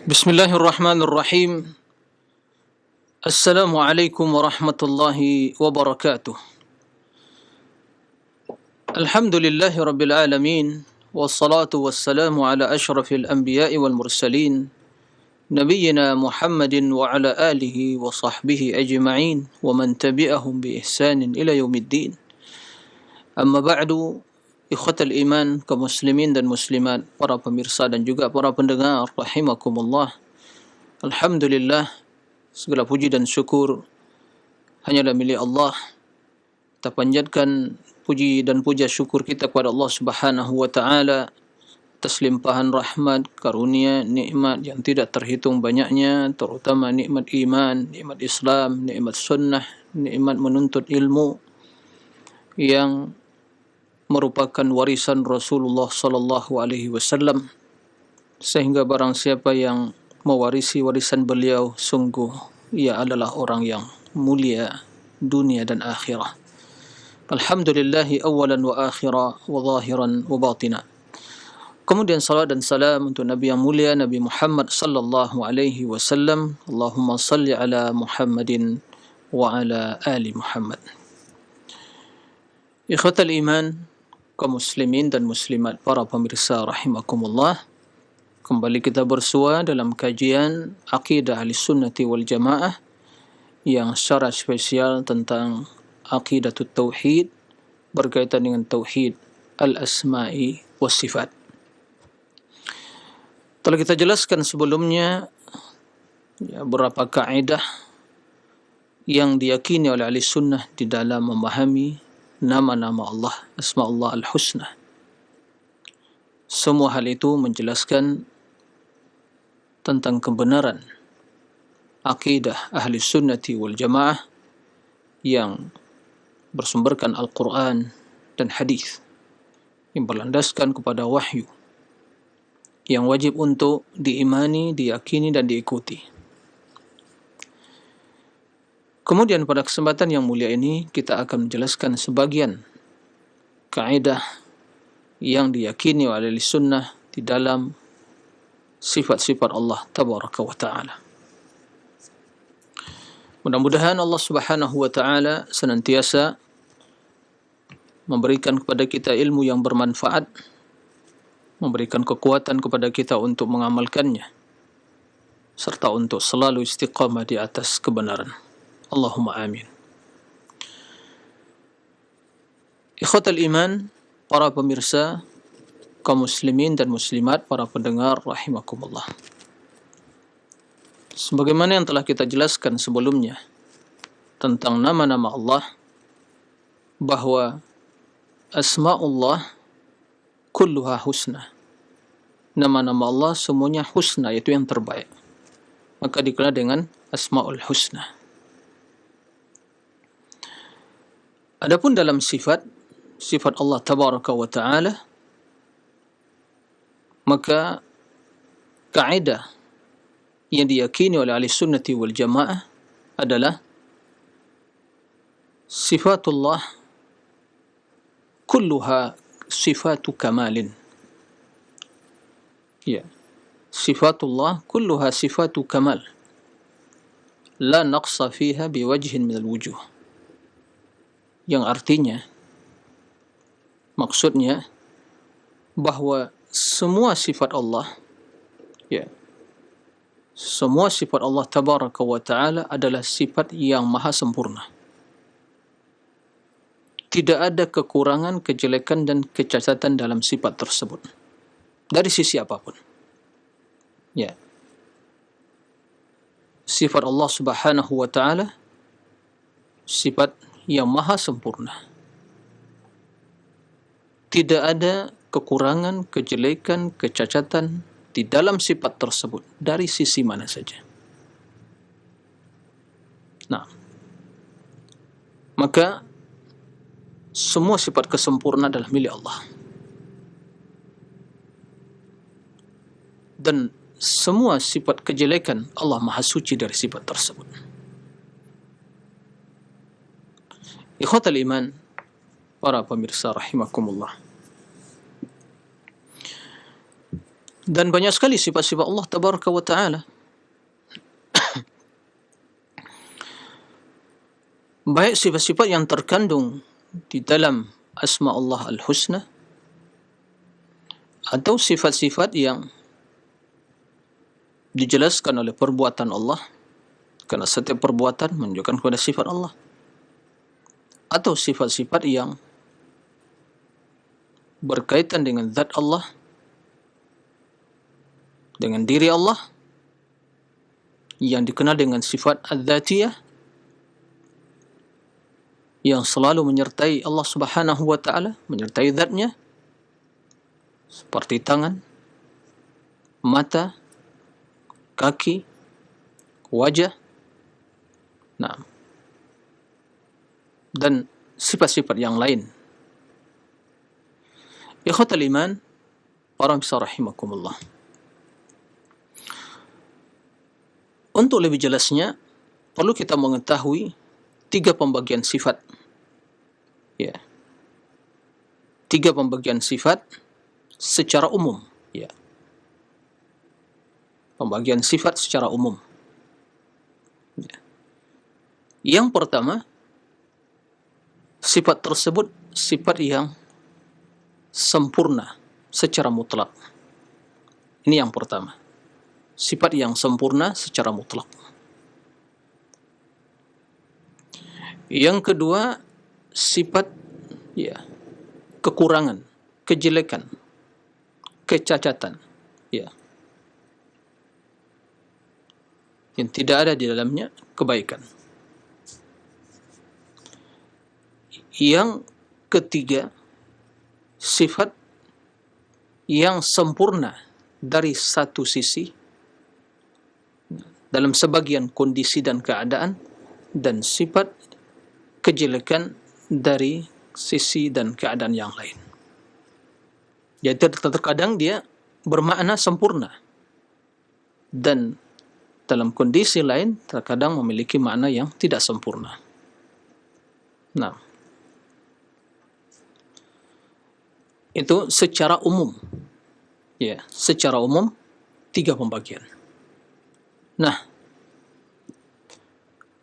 Bismillahirrahmanirrahim. Assalamualaikum warahmatullahi wabarakatuh. Alhamdulillahi rabbil alamin. Wassalatu wassalamu ala ashrafil anbiya'i wal mursalin. Nabiyyina Muhammadin wa ala alihi wa sahbihi ajma'in. Wa man tabi'ahum bi ihsanin ila yaumiddin. Amma ba'du. Ikhwatal iman, kaum muslimin dan muslimat, para pemirsa dan juga para pendengar rahimakumullah. Alhamdulillah, segala puji dan syukur hanyalah milik Allah. Kita panjatkan puji dan puja syukur kita kepada Allah Subhanahu wa taala atas limpahan rahmat, karunia, nikmat yang tidak terhitung banyaknya, terutama nikmat iman, nikmat Islam, nikmat sunnah, nikmat menuntut ilmu yang merupakan warisan Rasulullah sallallahu alaihi wasallam, sehingga barang siapa yang mewarisi warisan beliau, sungguh ia adalah orang yang mulia dunia dan akhirah. Alhamdulillahi awalan wa akhira wa zahiran wa batina. Kemudian salat dan salam untuk Nabi yang mulia, Nabi Muhammad sallallahu alaihi wasallam. Allahumma salli ala Muhammadin wa ala ali Muhammad. Ikhwatal iman, kaum muslimin dan muslimat, para pemirsa rahimakumullah. Kembali kita bersua dalam kajian Aqidah Ahlussunnah wal Jamaah yang secara spesial tentang Aqidatut Tauhid berkaitan dengan Tauhid Al-Asma'i was Sifat. Telah kita jelaskan sebelumnya beberapa kaidah yang diyakini oleh Ahlussunnah di dalam memahami nama-nama Allah, Asma'ullah Al-Husna. Semua hal itu menjelaskan tentang kebenaran akidah ahli sunnati wal jamaah yang bersumberkan Al-Quran dan hadis, yang berlandaskan kepada wahyu, yang wajib untuk diimani, diyakini dan diikuti. Kemudian pada kesempatan yang mulia ini kita akan menjelaskan sebagian kaidah yang diyakini oleh ahli sunnah di dalam sifat-sifat Allah tabaraka wa ta'ala. Mudah-mudahan Allah Subhanahu wa ta'ala senantiasa memberikan kepada kita ilmu yang bermanfaat, memberikan kekuatan kepada kita untuk mengamalkannya, serta untuk selalu istiqamah di atas kebenaran. Allahumma amin. Ikhwatal iman, para pemirsa, kaum muslimin dan muslimat, para pendengar rahimakumullah. Sebagaimana yang telah kita jelaskan sebelumnya tentang nama-nama Allah, bahwa asma'ullah kulluha husna. Nama-nama Allah semuanya husna, yaitu yang terbaik. Maka dikenal dengan asma'ul husna. Adapun dalam sifat Allah tabaraka wa ta'ala, maka kaidah yang diyakini oleh ahli sunnati wal jamaah adalah sifatullah kulluha sifatu kamalin. Ya, sifatullah kulluha sifatu kamal, la naqsa fiha biwajhin minal wujuh. Yang artinya, maksudnya bahwa semua sifat Allah, ya, semua sifat Allah tabaraka wa ta'ala adalah sifat yang maha sempurna. Tidak ada kekurangan, kejelekan dan kecacatan dalam sifat tersebut dari sisi apapun. Ya. Sifat Allah Subhanahu wa ta'ala sifat yang maha sempurna. Tidak ada kekurangan, kejelekan, kecacatan di dalam sifat tersebut dari sisi mana saja. Nah, maka semua sifat kesempurnaan adalah milik Allah. Dan semua sifat kejelekan Allah maha suci dari sifat tersebut. Ikhwatal iman, para pemirsa rahimakumullah. Dan banyak sekali sifat-sifat Allah tabaraka wa ta'ala. Baik sifat-sifat yang terkandung di dalam asma Allah al-husna, atau sifat-sifat yang dijelaskan oleh perbuatan Allah, kerana setiap perbuatan menunjukkan kepada sifat Allah, atau sifat-sifat yang berkaitan dengan zat Allah, dengan diri Allah, yang dikenal dengan sifat az-zatiyah, yang selalu menyertai Allah subhanahu wa ta'ala, menyertai zatnya, seperti tangan, mata, kaki, wajah, dan sifat-sifat yang lain. Ikhwatal iman, para pemirsa rahimakumullah. Untuk lebih jelasnya, perlu kita mengetahui 3 pembagian sifat. Ya. 3 pembagian sifat secara umum. Ya. Pembagian sifat secara umum. Ya. Yang pertama, sifat tersebut sifat yang sempurna secara mutlak. Ini yang pertama. Sifat yang sempurna secara mutlak. Yang kedua, sifat kekurangan, kejelekan, kecacatan, yang tidak ada di dalamnya kebaikan. Yang ketiga, sifat yang sempurna dari satu sisi dalam sebagian kondisi dan keadaan, dan sifat kejelekan dari sisi dan keadaan yang lain. Jadi terkadang dia bermakna sempurna, dan dalam kondisi lain terkadang memiliki makna yang tidak sempurna. Nah, itu secara umum. Ya, secara umum 3 pembagian. Nah,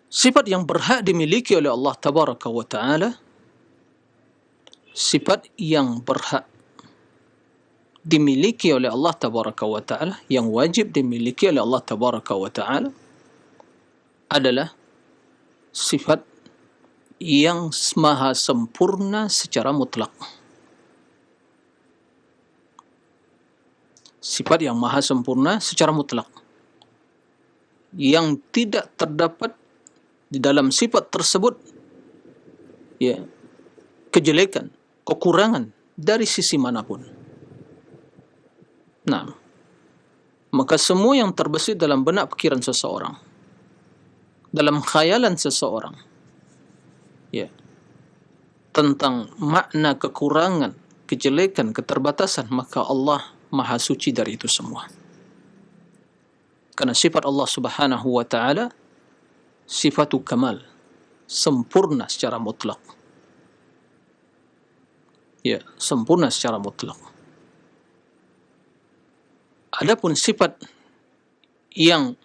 sifat yang berhak dimiliki oleh Allah tabaraka wa ta'ala, sifat yang berhak dimiliki oleh Allah tabaraka wa ta'ala, yang wajib dimiliki oleh Allah tabaraka wa ta'ala, adalah sifat yang maha sempurna secara mutlak. Sifat yang maha sempurna secara mutlak, yang tidak terdapat di dalam sifat tersebut kejelekan, kekurangan dari sisi manapun. Nah, maka semua yang terbesit dalam benak pikiran seseorang, dalam khayalan seseorang, tentang makna kekurangan, kejelekan, keterbatasan, maka Allah Maha suci dari itu semua. Karena sifat Allah subhanahu wa ta'ala sifatu kamal, sempurna secara mutlak. Ya, sempurna secara mutlak. Adapun sifat yang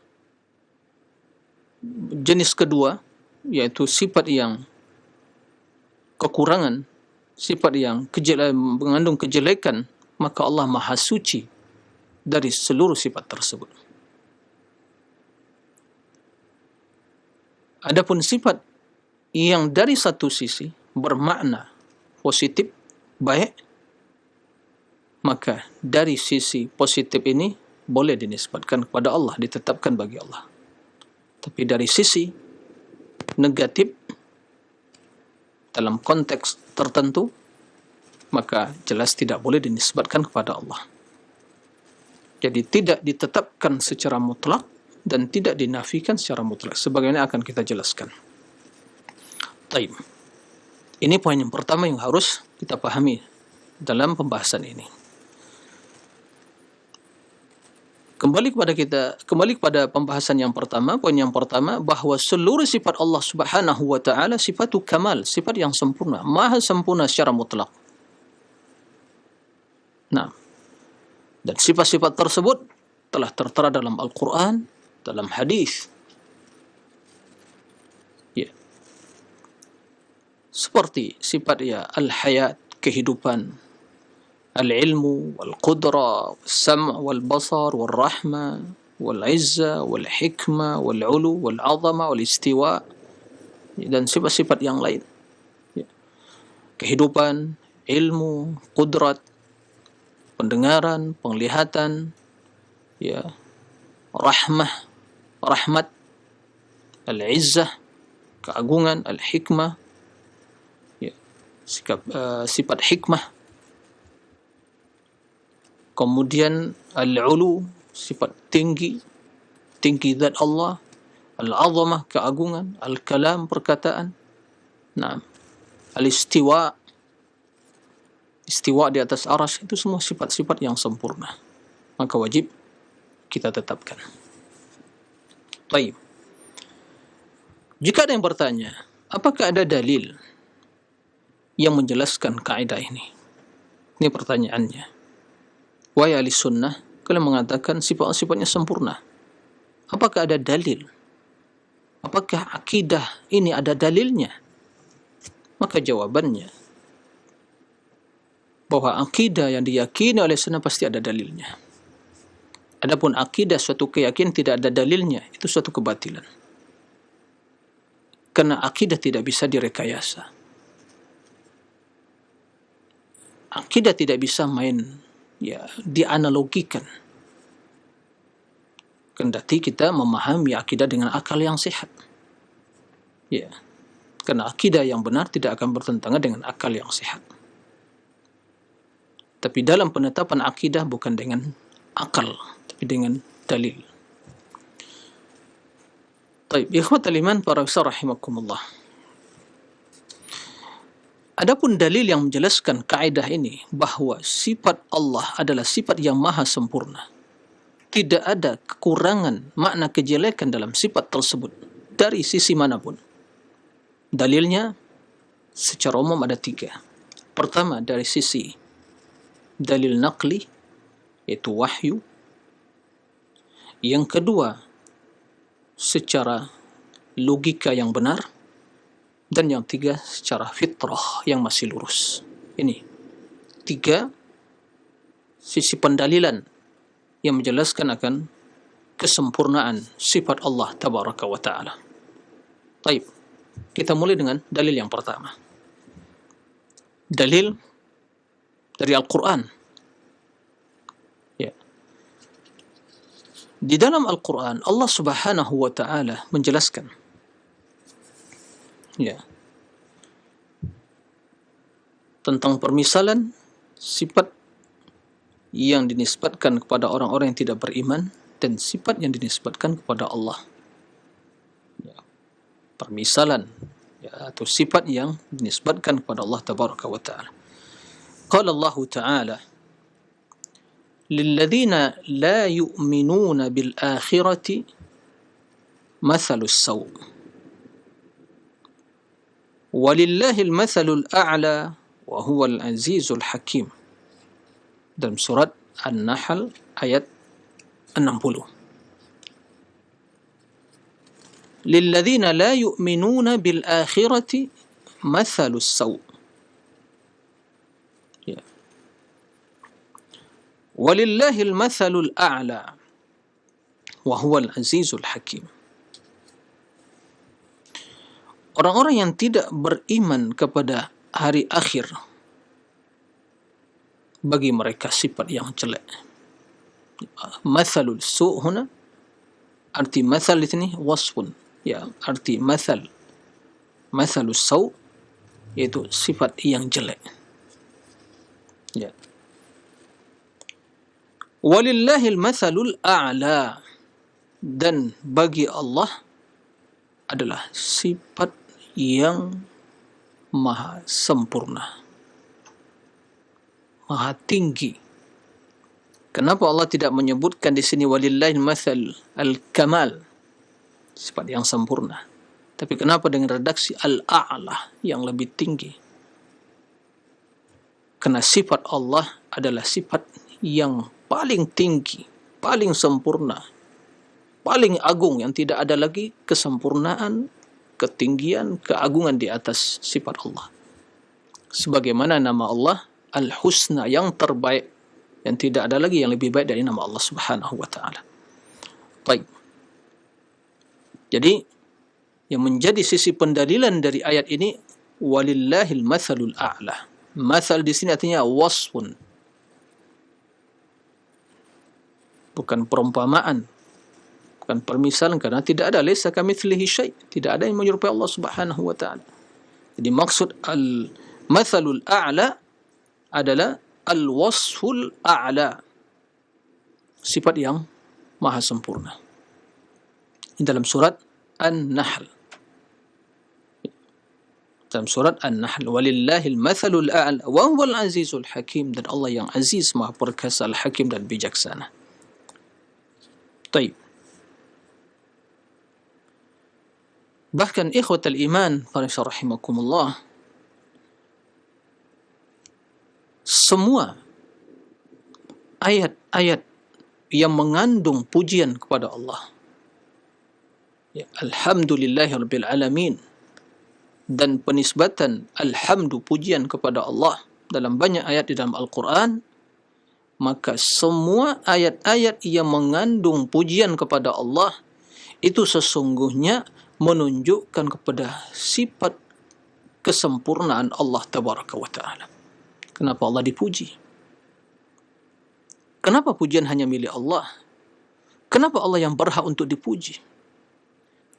jenis kedua, yaitu sifat yang kekurangan, sifat yang mengandung kejelekan, maka Allah Maha suci dari seluruh sifat tersebut. Adapun sifat yang dari satu sisi bermakna positif, baik, maka dari sisi positif ini boleh dinisbatkan kepada Allah, ditetapkan bagi Allah. Tapi dari sisi negatif dalam konteks tertentu, maka jelas tidak boleh dinisbatkan kepada Allah. Jadi tidak ditetapkan secara mutlak dan tidak dinafikan secara mutlak, sebagaimana akan kita jelaskan. Taib. Ini poin yang pertama yang harus kita pahami dalam pembahasan ini. Kembali kepada pembahasan yang pertama, poin yang pertama, bahawa seluruh sifat Allah subhanahu wa ta'ala sifatu kamal, sifat yang sempurna, maha sempurna secara mutlak. Nah, Dan sifat-sifat tersebut telah tertera dalam Al-Quran, dalam hadis. Ya. Seperti sifat al-hayat, kehidupan, al-ilmu, wal-qudra, wal-sam' wal-basar, wal-rahma, wal-izza, wal-hikmah, wal-ulu, wal-azama, wal-istiwa, dan sifat-sifat yang lain. Ya. Kehidupan, ilmu, qudrat, pendengaran, penglihatan, rahmat, al-izzah, keagungan, al-hikmah, sifat hikmah, kemudian al-ulu, sifat tinggi zat Allah, al-azamah, keagungan, al-kalam, perkataan, al-istiwa, istiwa di atas arsy, itu semua sifat-sifat yang sempurna, maka wajib kita tetapkan. Baik. Jika ada yang bertanya, apakah ada dalil yang menjelaskan kaidah ini? Ini pertanyaannya. Wahai ahli sunnah, kalian mengatakan sifat-sifatnya sempurna. Apakah ada dalil? Apakah akidah ini ada dalilnya? Maka jawabannya, bahwa akidah yang diyakini oleh sunnah pasti ada dalilnya. Adapun akidah suatu keyakinan tidak ada dalilnya, itu suatu kebatilan. Karena akidah tidak bisa direkayasa. Akidah tidak bisa dianalogikan. Kendati kita memahami akidah dengan akal yang sehat. Ya. Karena akidah yang benar tidak akan bertentangan dengan akal yang sehat. Tapi dalam penetapan akidah bukan dengan akal, tapi dengan dalil. Baik, ikhwatal iman para besar rahimakumullah. Adapun dalil yang menjelaskan kaidah ini, bahwa sifat Allah adalah sifat yang maha sempurna. Tidak ada kekurangan, makna kejelekan dalam sifat tersebut dari sisi manapun. Dalilnya secara umum ada 3. Pertama, dari sisi dalil naqli, yaitu wahyu. Yang kedua, secara logika yang benar. Dan yang 3, secara fitrah yang masih lurus. Ini 3 sisi pendalilan yang menjelaskan akan kesempurnaan sifat Allah tabaraka wa ta'ala. Baik, kita mulai dengan dalil yang pertama. Dalil dari Al-Quran. Ya. Di dalam Al-Quran, Allah subhanahu wa ta'ala menjelaskan, tentang permisalan sifat yang dinisbatkan kepada orang-orang yang tidak beriman dan sifat yang dinisbatkan kepada Allah. Permisalan atau sifat yang dinisbatkan kepada Allah tabaraka wa ta'ala. Qala Allah ta'ala, lilladzina la yu'minuna bil akhirati mathalus saw'. Walillahil mathalul a'la wa huwal azizul hakim. Dalam surat An-Nahl ayat 60. Lilladzina la yu'minuna bil akhirati mathalus saw'. Walillahil mathalul a'la wa huwal azizul hakim. Orang-orang yang tidak beriman kepada hari akhir, bagi mereka sifat yang jelek. Mathalul su' huna, arti mathal di sini wasfun, arti mathalus saw' yaitu sifat yang jelek. Walillahil mathalul a'la, dan bagi Allah adalah sifat yang maha sempurna, maha tinggi. Kenapa Allah tidak menyebutkan di sini walillahil mathal al-kamal, sifat yang sempurna, tapi kenapa dengan redaksi al-a'la, yang lebih tinggi? Karena sifat Allah adalah sifat yang paling tinggi, paling sempurna, paling agung yang tidak ada lagi kesempurnaan, ketinggian, keagungan di atas sifat Allah. Sebagaimana nama Allah Al-Husna, yang terbaik, yang tidak ada lagi yang lebih baik dari nama Allah Subhanahu wa taala. Baik. Jadi yang menjadi sisi pendalilan dari ayat ini, walillahil matsalul a'la. Matsal di sini artinya wasfun. Bukan perumpamaan, bukan permisalan, karena tidak ada laisa kamitslihi syai', tidak ada yang menyerupai Allah Subhanahu wa taala. Jadi maksud al-matsalul a'la adalah al-wasful a'la, sifat yang maha sempurna. Ini dalam surat An-Nahl. Dalam surat An-Nahl, walillahil matsalul a'la wa huwal azizul hakim, dan Allah yang aziz, maha perkasa, al-hakim, dan bijaksana. Baik. Bahkan ikhwatal iman, para rahimakumullah, semua ayat-ayat yang mengandung pujian kepada Allah, ya, alhamdulillahirabbil alamin, dan penisbatan alhamdu, pujian kepada Allah dalam banyak ayat di dalam Al-Quran, maka semua ayat-ayat yang mengandung pujian kepada Allah itu sesungguhnya menunjukkan kepada sifat kesempurnaan Allah Tabaraka wa Ta'ala. Kenapa Allah dipuji? Kenapa pujian hanya milik Allah? Kenapa Allah yang berhak untuk dipuji?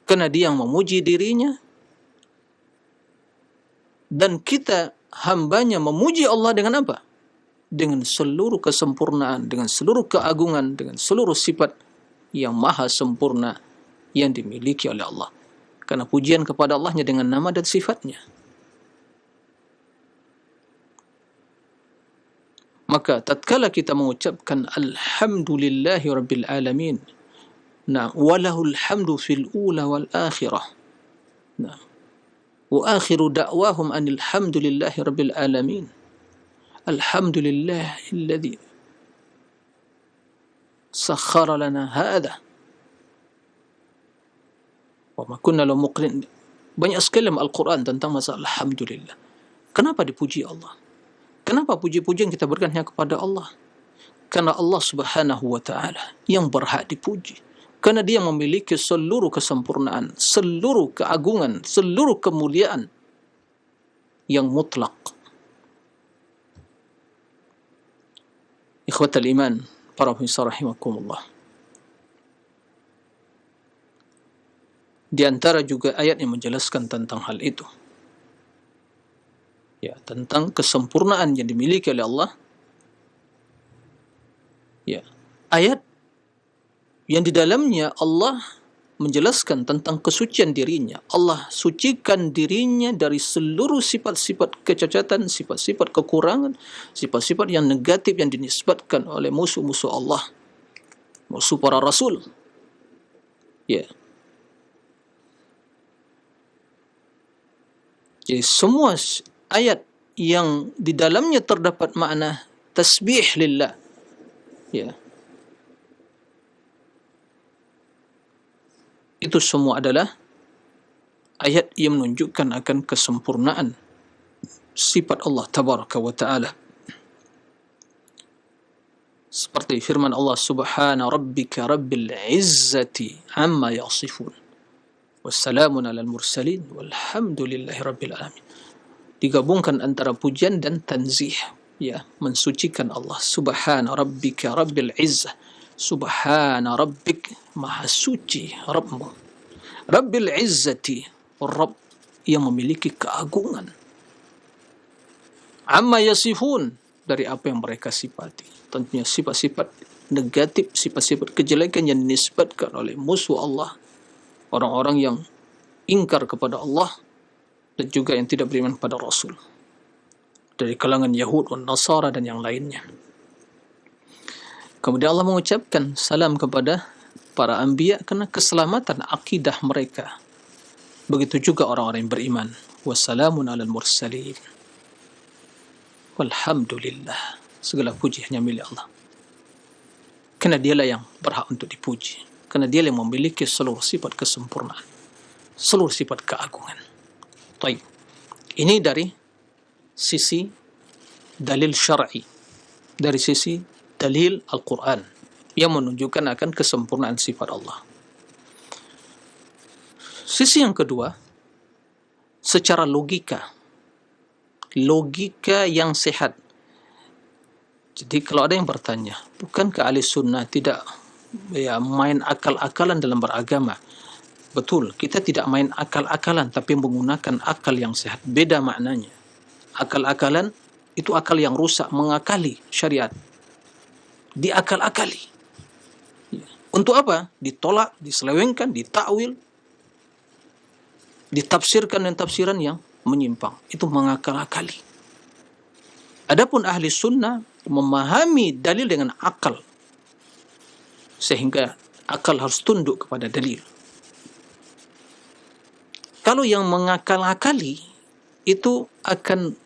Karena Dia yang memuji dirinya, dan kita hambanya memuji Allah dengan apa? Dengan seluruh kesempurnaan, dengan seluruh keagungan, dengan seluruh sifat yang maha sempurna yang dimiliki oleh Allah. Karena pujian kepada Allahnya dengan nama dan sifatnya. Maka tatkala kita mengucapkan alhamdulillahi rabbil alamin, nah, walahul hamdu fil ula wal akhirah, nah, wa akhiru da'wahum anil hamdulillahi rabbil alamin, alhamdulillahilladzi sakhkhara lana hadha wa ma kunna lahu muqrin. Banyak sekali dalam Al-Quran tentang masalah alhamdulillah. Kenapa dipuji Allah? Kenapa puji-pujian kita berikan hanya kepada Allah? Karena Allah Subhanahu wa ta'ala yang berhak dipuji. Karena Dia memiliki seluruh kesempurnaan, seluruh keagungan, seluruh kemuliaan yang mutlak. Ikhwatal iman, para pemirsa rahimakumullah. Di antara juga ayat yang menjelaskan tentang hal itu, ya, tentang kesempurnaan yang dimiliki oleh Allah. Ya, ayat yang di dalamnya Allah menjelaskan tentang kesucian dirinya. Allah sucikan dirinya dari seluruh sifat-sifat kecacatan, sifat-sifat kekurangan, sifat-sifat yang negatif yang dinisbatkan oleh musuh-musuh Allah, musuh para rasul. Ya. Jadi semua ayat yang di dalamnya terdapat makna tasbih lillah, ya, itu semua adalah ayat yang menunjukkan akan kesempurnaan sifat Allah Tabaraka wa Ta'ala. Seperti firman Allah, subhana rabbika rabbil izzati amma yasifun wassalamun alal mursalin walhamdulillahi rabbil alamin. Digabungkan antara pujian dan tanzih, ya, mensucikan Allah. Subhana rabbika rabbil izzah, subhana rabbik, maha suci Rabbmu, rabbil izzati, Rabb yang memiliki keagungan, amma yasifun, dari apa yang mereka sifati. Tentunya sifat-sifat negatif, sifat-sifat kejelekan yang dinisbatkan oleh musuh Allah, orang-orang yang ingkar kepada Allah dan juga yang tidak beriman pada Rasul, dari kalangan Yahud dan Nasara dan yang lainnya. Kemudian Allah mengucapkan salam kepada para anbiya karena keselamatan akidah mereka. Begitu juga orang-orang yang beriman. Wassalamun alal mursalin walhamdulillah, segala puji hanya milik Allah. Karena dialah yang berhak untuk dipuji. Karena dia yang memiliki seluruh sifat kesempurnaan, seluruh sifat keagungan. Baik. Ini dari sisi dalil syar'i, dari sisi dalil Al-Quran yang menunjukkan akan kesempurnaan sifat Allah. Sisi yang kedua, secara logika yang sehat. Jadi kalau ada yang bertanya, bukankah ahli sunnah tidak main akal-akalan dalam beragama? Betul, kita tidak main akal-akalan, tapi menggunakan akal yang sehat. Beda maknanya. Akal-akalan itu akal yang rusak, mengakali syariat. Diakal-akali. Untuk apa? Ditolak, diselewengkan, ditakwil, ditafsirkan dengan tafsiran yang menyimpang. Itu mengakal-akali. Adapun ahli sunnah memahami dalil dengan akal, sehingga akal harus tunduk kepada dalil. Kalau yang mengakal-akali itu akan,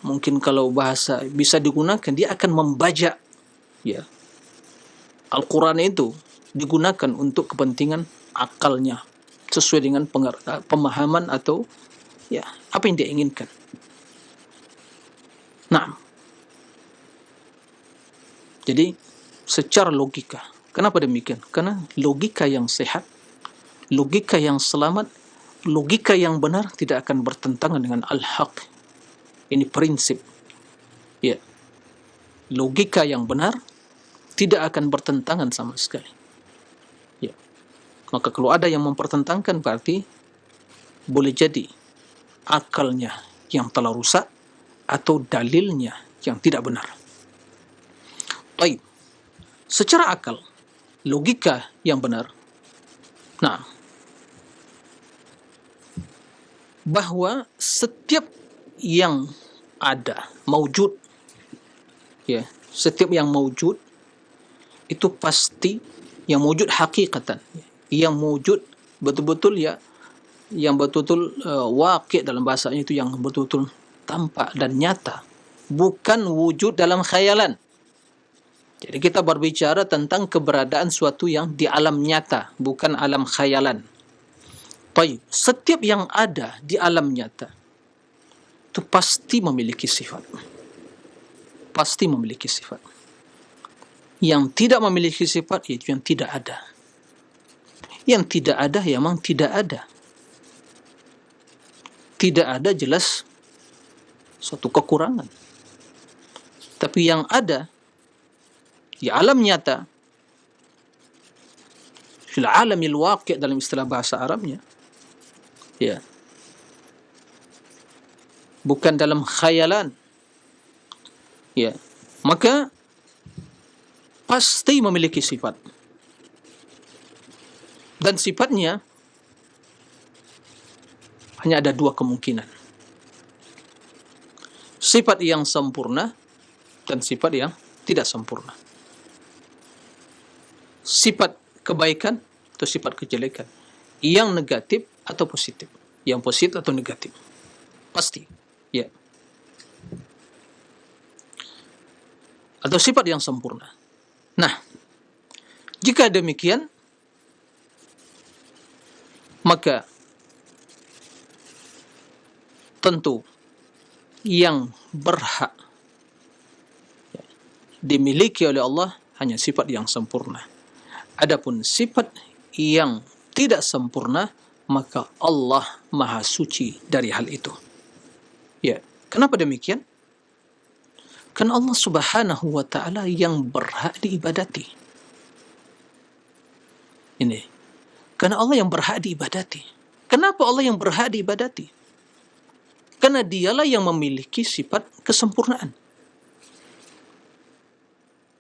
mungkin kalau bahasa bisa digunakan, dia akan membajak Al-Quran itu digunakan untuk kepentingan akalnya, sesuai dengan pemahaman atau apa yang dia inginkan. Nah, jadi secara logika, kenapa demikian? Karena logika yang sehat, logika yang selamat, logika yang benar tidak akan bertentangan dengan al-haq. Ini prinsip. Logika yang benar tidak akan bertentangan sama sekali. Maka kalau ada yang mempertentangkan, berarti boleh jadi akalnya yang telah rusak atau dalilnya yang tidak benar. Baik. Secara akal, logika yang benar, nah, bahwa setiap yang ada, maujud, setiap yang maujud itu pasti yang maujud hakikatan, yang maujud betul-betul yang betul-betul waqi' dalam bahasanya, itu yang betul-betul tampak dan nyata, bukan wujud dalam khayalan. Jadi kita berbicara tentang keberadaan suatu yang di alam nyata, bukan alam khayalan. Baik, setiap yang ada di alam nyata itu pasti memiliki sifat. Pasti memiliki sifat. Yang tidak memiliki sifat itu yang tidak ada. Yang tidak ada memang tidak ada. Tidak ada jelas suatu kekurangan. Tapi yang ada di alam nyata, fil alamil waqi' dalam istilah bahasa Arabnya, bukan dalam khayalan, maka pasti memiliki sifat. Dan sifatnya hanya ada dua kemungkinan. Sifat yang sempurna dan sifat yang tidak sempurna. Sifat kebaikan atau sifat kejelekan. Yang negatif atau positif. Yang positif atau negatif. Pasti. Atau sifat yang sempurna. Nah, jika demikian, maka tentu yang berhak dimiliki oleh Allah hanya sifat yang sempurna. Adapun sifat yang tidak sempurna, maka Allah Maha Suci dari hal itu. Kenapa demikian? Karena Allah Subhanahu wa Ta'ala yang berhak diibadati. Ini. Karena Allah yang berhak diibadati. Kenapa Allah yang berhak diibadati? Karena dialah yang memiliki sifat kesempurnaan.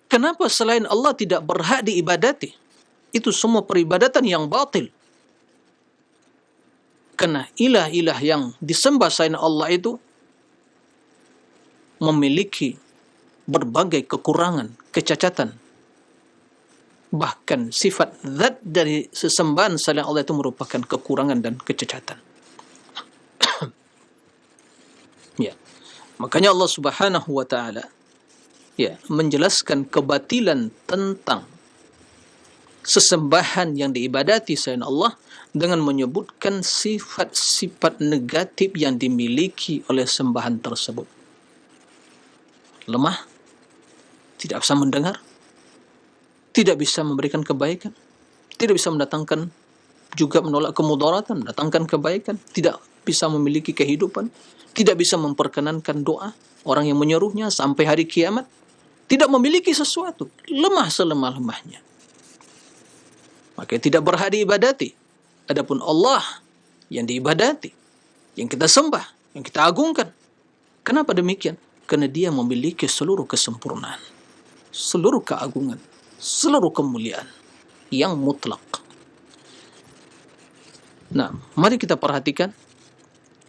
Kenapa selain Allah tidak berhak diibadati? Itu semua peribadatan yang batil. Karena ilah-ilah yang disembah selain Allah itu memiliki berbagai kekurangan, kecacatan. Bahkan sifat zat dari sesembahan selain Allah itu merupakan kekurangan dan kecacatan. Makanya Allah Subhanahu wa Ta'ala ya, menjelaskan kebatilan tentang sesembahan yang diibadati selain Allah dengan menyebutkan sifat-sifat negatif yang dimiliki oleh sembahan tersebut. Lemah, tidak bisa mendengar, tidak bisa memberikan kebaikan, tidak bisa mendatangkan, juga menolak kemudaratan, mendatangkan kebaikan, tidak bisa memiliki kehidupan, tidak bisa memperkenankan doa orang yang menyerunya sampai hari kiamat, tidak memiliki sesuatu, lemah selemah-lemahnya. Maka tidak berhak diibadati. Adapun Allah yang diibadati, yang kita sembah, yang kita agungkan. Kenapa demikian? Karena dia memiliki seluruh kesempurnaan, seluruh keagungan, seluruh kemuliaan yang mutlak. Nah, mari kita perhatikan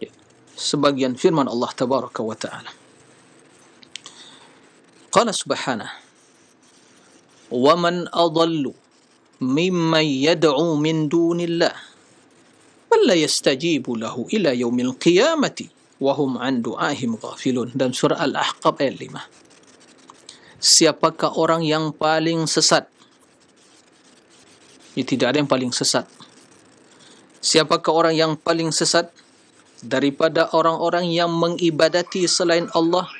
ya, sebagian firman Allah Tabaraka wa Ta'ala. Qala subhanahu, wa man adallu mimman yad'u min dunillah man la yastajibu lahu ila yaumil qiyamati wa hum an du'ahim ghafilun. Dan surah Al-Ahqaf ayat 5. Siapakah orang yang paling sesat? Ya, tidak ada yang paling sesat. Siapakah orang yang paling sesat daripada orang-orang yang mengibadati selain Allah?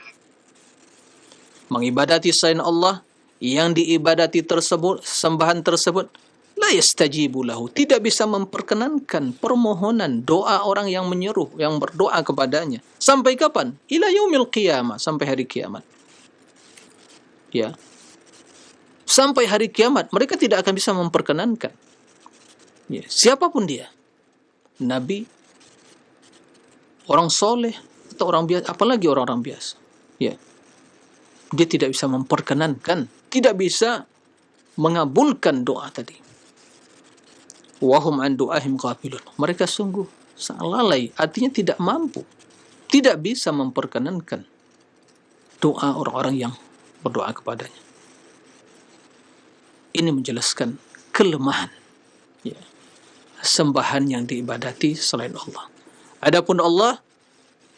Mengibadati selain Allah, yang diibadati tersebut, sembahan tersebut, la yastajibu lahu, tidak bisa memperkenankan permohonan doa orang yang menyeru, yang berdoa kepadanya. Sampai kapan? Ila yaumil qiyamah, sampai hari kiamat. Ya. Sampai hari kiamat mereka tidak akan bisa memperkenankan. Ya, siapapun dia. Nabi, orang soleh, atau orang biasa, apalagi orang-orang biasa. Ya. Dia tidak bisa memperkenankan, tidak bisa mengabulkan doa tadi. Wahum an du'ahim ghafilun. Mereka sungguh lalai, artinya tidak mampu, tidak bisa memperkenankan doa orang-orang yang berdoa kepadanya. Ini menjelaskan kelemahan ya, sembahan yang diibadati selain Allah. Adapun Allah,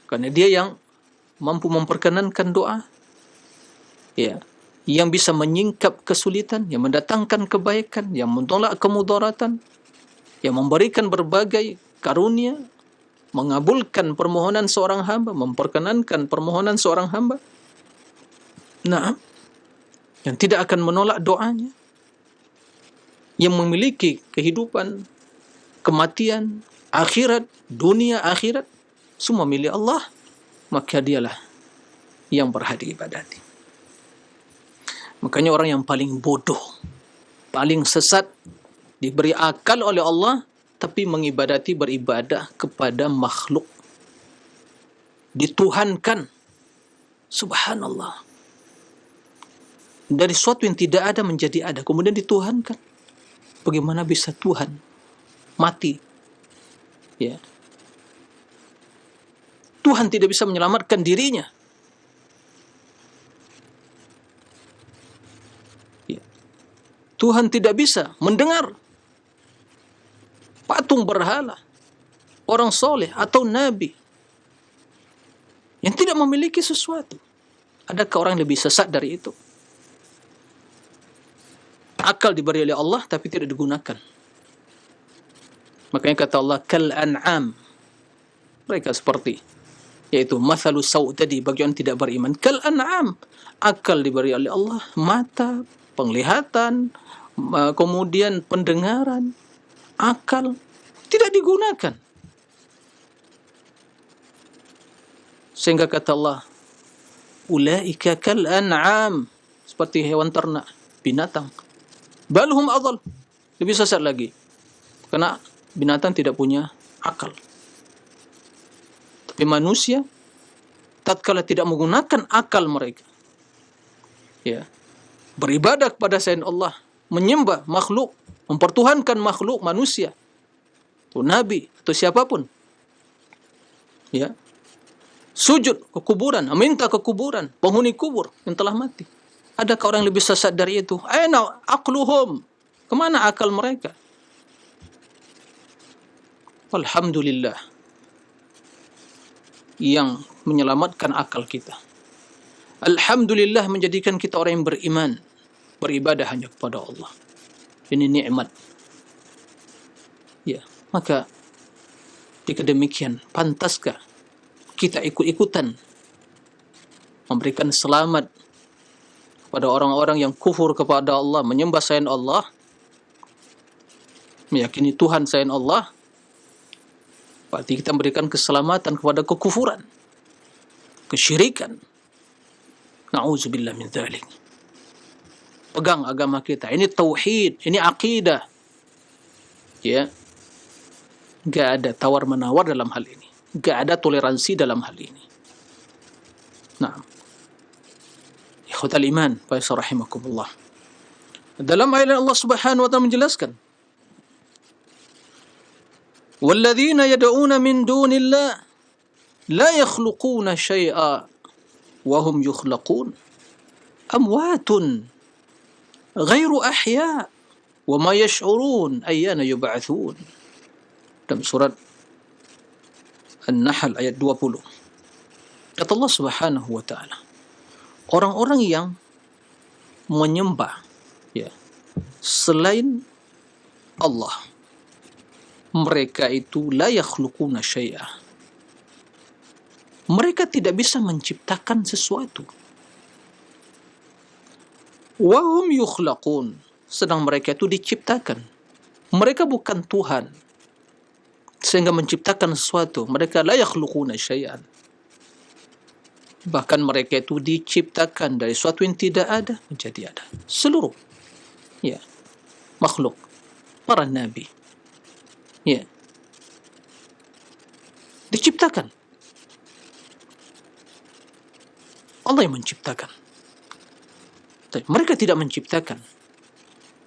karena dia yang mampu memperkenankan doa, ya, yang bisa menyingkap kesulitan, yang mendatangkan kebaikan, yang menolak kemudaratan, yang memberikan berbagai karunia, mengabulkan permohonan seorang hamba, memperkenankan permohonan seorang hamba. Nah, yang tidak akan menolak doanya, yang memiliki kehidupan, kematian, akhirat, dunia akhirat, semua milik Allah, maka dialah yang berhak diibadati. Makanya orang yang paling bodoh, paling sesat, diberi akal oleh Allah, tapi mengibadati, beribadah kepada makhluk. Dituhankan. Subhanallah. Dari sesuatu yang tidak ada menjadi ada, kemudian dituhankan. Bagaimana bisa Tuhan mati? Ya. Tuhan tidak bisa menyelamatkan dirinya. Ya. Tuhan tidak bisa mendengar. Patung berhala, orang soleh atau nabi yang tidak memiliki sesuatu. Adakah orang yang lebih sesat dari itu? Akal diberi oleh Allah tapi tidak digunakan. Makanya kata Allah, kal an'am, mereka seperti, yaitu mathalu saw tadi, bagi orang tidak beriman. Kal an'am, akal diberi oleh Allah, mata, penglihatan, kemudian pendengaran, akal, tidak digunakan. Sehingga kata Allah, ulaika kal an'am, seperti hewan ternak, binatang. Balhum adhal, lebih sesat lagi. Karena binatang tidak punya akal. Tapi manusia, tatkala tidak menggunakan akal mereka, ya, beribadah kepada selain Allah, menyembah makhluk, mempertuhankan makhluk manusia, atau nabi, atau siapapun, ya, sujud ke kuburan, minta ke kuburan, penghuni kubur yang telah mati. Adakah orang yang lebih sesat dari itu? Aina aqluhum? Kemana akal mereka? Alhamdulillah yang menyelamatkan akal kita Alhamdulillah menjadikan kita orang yang beriman, beribadah hanya kepada Allah. Ini nikmat. Ya, maka jika demikian, pantaskah kita ikut-ikutan memberikan selamat kepada orang-orang yang kufur kepada Allah, menyembah selain Allah, meyakini Tuhan selain Allah? Berarti kita memberikan keselamatan kepada kekufuran, kesyirikan. Na'udzubillah min dzalik. Pegang agama kita. Ini tauhid, ini akidah. Ya. Gak ada tawar-menawar dalam hal ini. Gak ada toleransi dalam hal ini. Nah. Ikhwatal iman, rahimakumullah. Dalam ayat Allah Subhanahu wa taala menjelaskan, "Walladzina yad'una min dunillah la yakhluquna syai'a wa hum yukhlaqun. Amwatun ghairu ahya wa ma yash'urun ayyana yub'atsun." Dalam surat An-Nahl ayat 20. Kata Allah Subhanahu wa taala, orang-orang yang menyembah ya selain Allah, mereka itu la yakhluquna syai'a. Mereka tidak bisa menciptakan sesuatu. Wa hum yukhlaqun, sedang mereka itu diciptakan. Mereka bukan Tuhan sehingga menciptakan sesuatu. Mereka la yakhluquna syai'an. Bahkan mereka itu diciptakan dari sesuatu yang tidak ada menjadi ada. Seluruh ya makhluk, para nabi ya diciptakan. Allah yang menciptakan. Tapi mereka tidak menciptakan.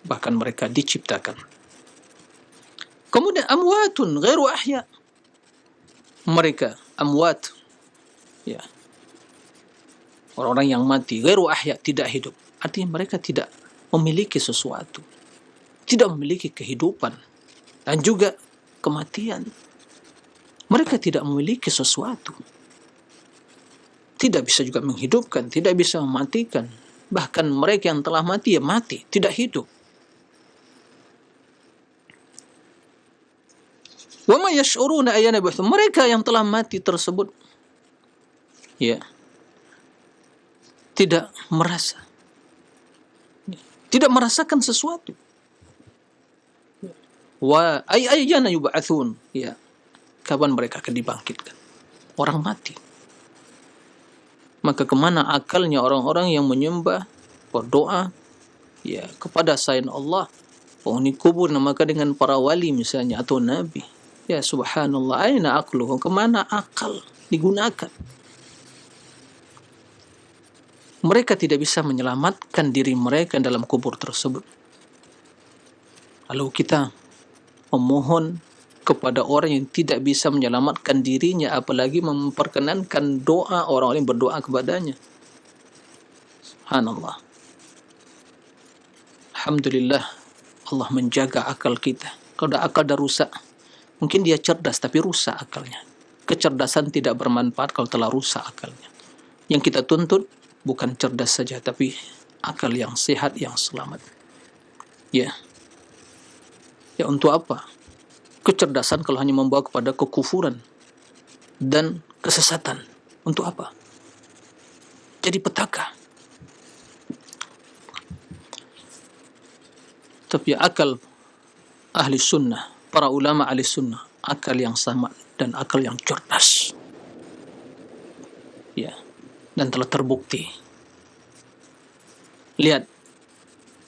Bahkan mereka diciptakan. Kemudian amwatun ghairu ahya. Mereka amwat ya, orang-orang yang mati, ghairu ahya, tidak hidup. Artinya mereka tidak memiliki sesuatu, tidak memiliki kehidupan dan juga kematian. Mereka tidak memiliki sesuatu, tidak bisa juga menghidupkan, tidak bisa mematikan. Bahkan mereka yang telah mati ya mati, tidak hidup. Wa ma yash'uruna ayyana yub'atsun. Mereka yang telah mati tersebut ya tidak merasa, tidak merasakan sesuatu. Wa ayyana yub'atsun, ya, kapan mereka akan dibangkitkan? Orang mati. Maka kemana akalnya orang-orang yang menyembah, berdoa ya kepada selain Allah, penghuni kubur namakan dengan para wali misalnya atau nabi? Ya subhanallah, aina aqluhum, kemana akal digunakan? Mereka tidak bisa menyelamatkan diri mereka dalam kubur tersebut. Lalu kita memohon kepada orang yang tidak bisa menyelamatkan dirinya, apalagi memperkenankan doa orang-orang yang berdoa kepadanya. Subhanallah. Alhamdulillah, Allah menjaga akal kita. Kalau akal dah rusak, mungkin dia cerdas tapi rusak akalnya. Kecerdasan tidak bermanfaat kalau telah rusak akalnya. Yang kita tuntut bukan cerdas saja, tapi akal yang sehat, yang selamat. Ya. Ya untuk apa? Kecerdasan kalau hanya membawa kepada kekufuran dan kesesatan. Untuk apa? Jadi petaka. Tapi akal ahli sunnah, para ulama ahli sunnah, akal yang sama dan akal yang cerdas. Ya. Dan telah terbukti. Lihat.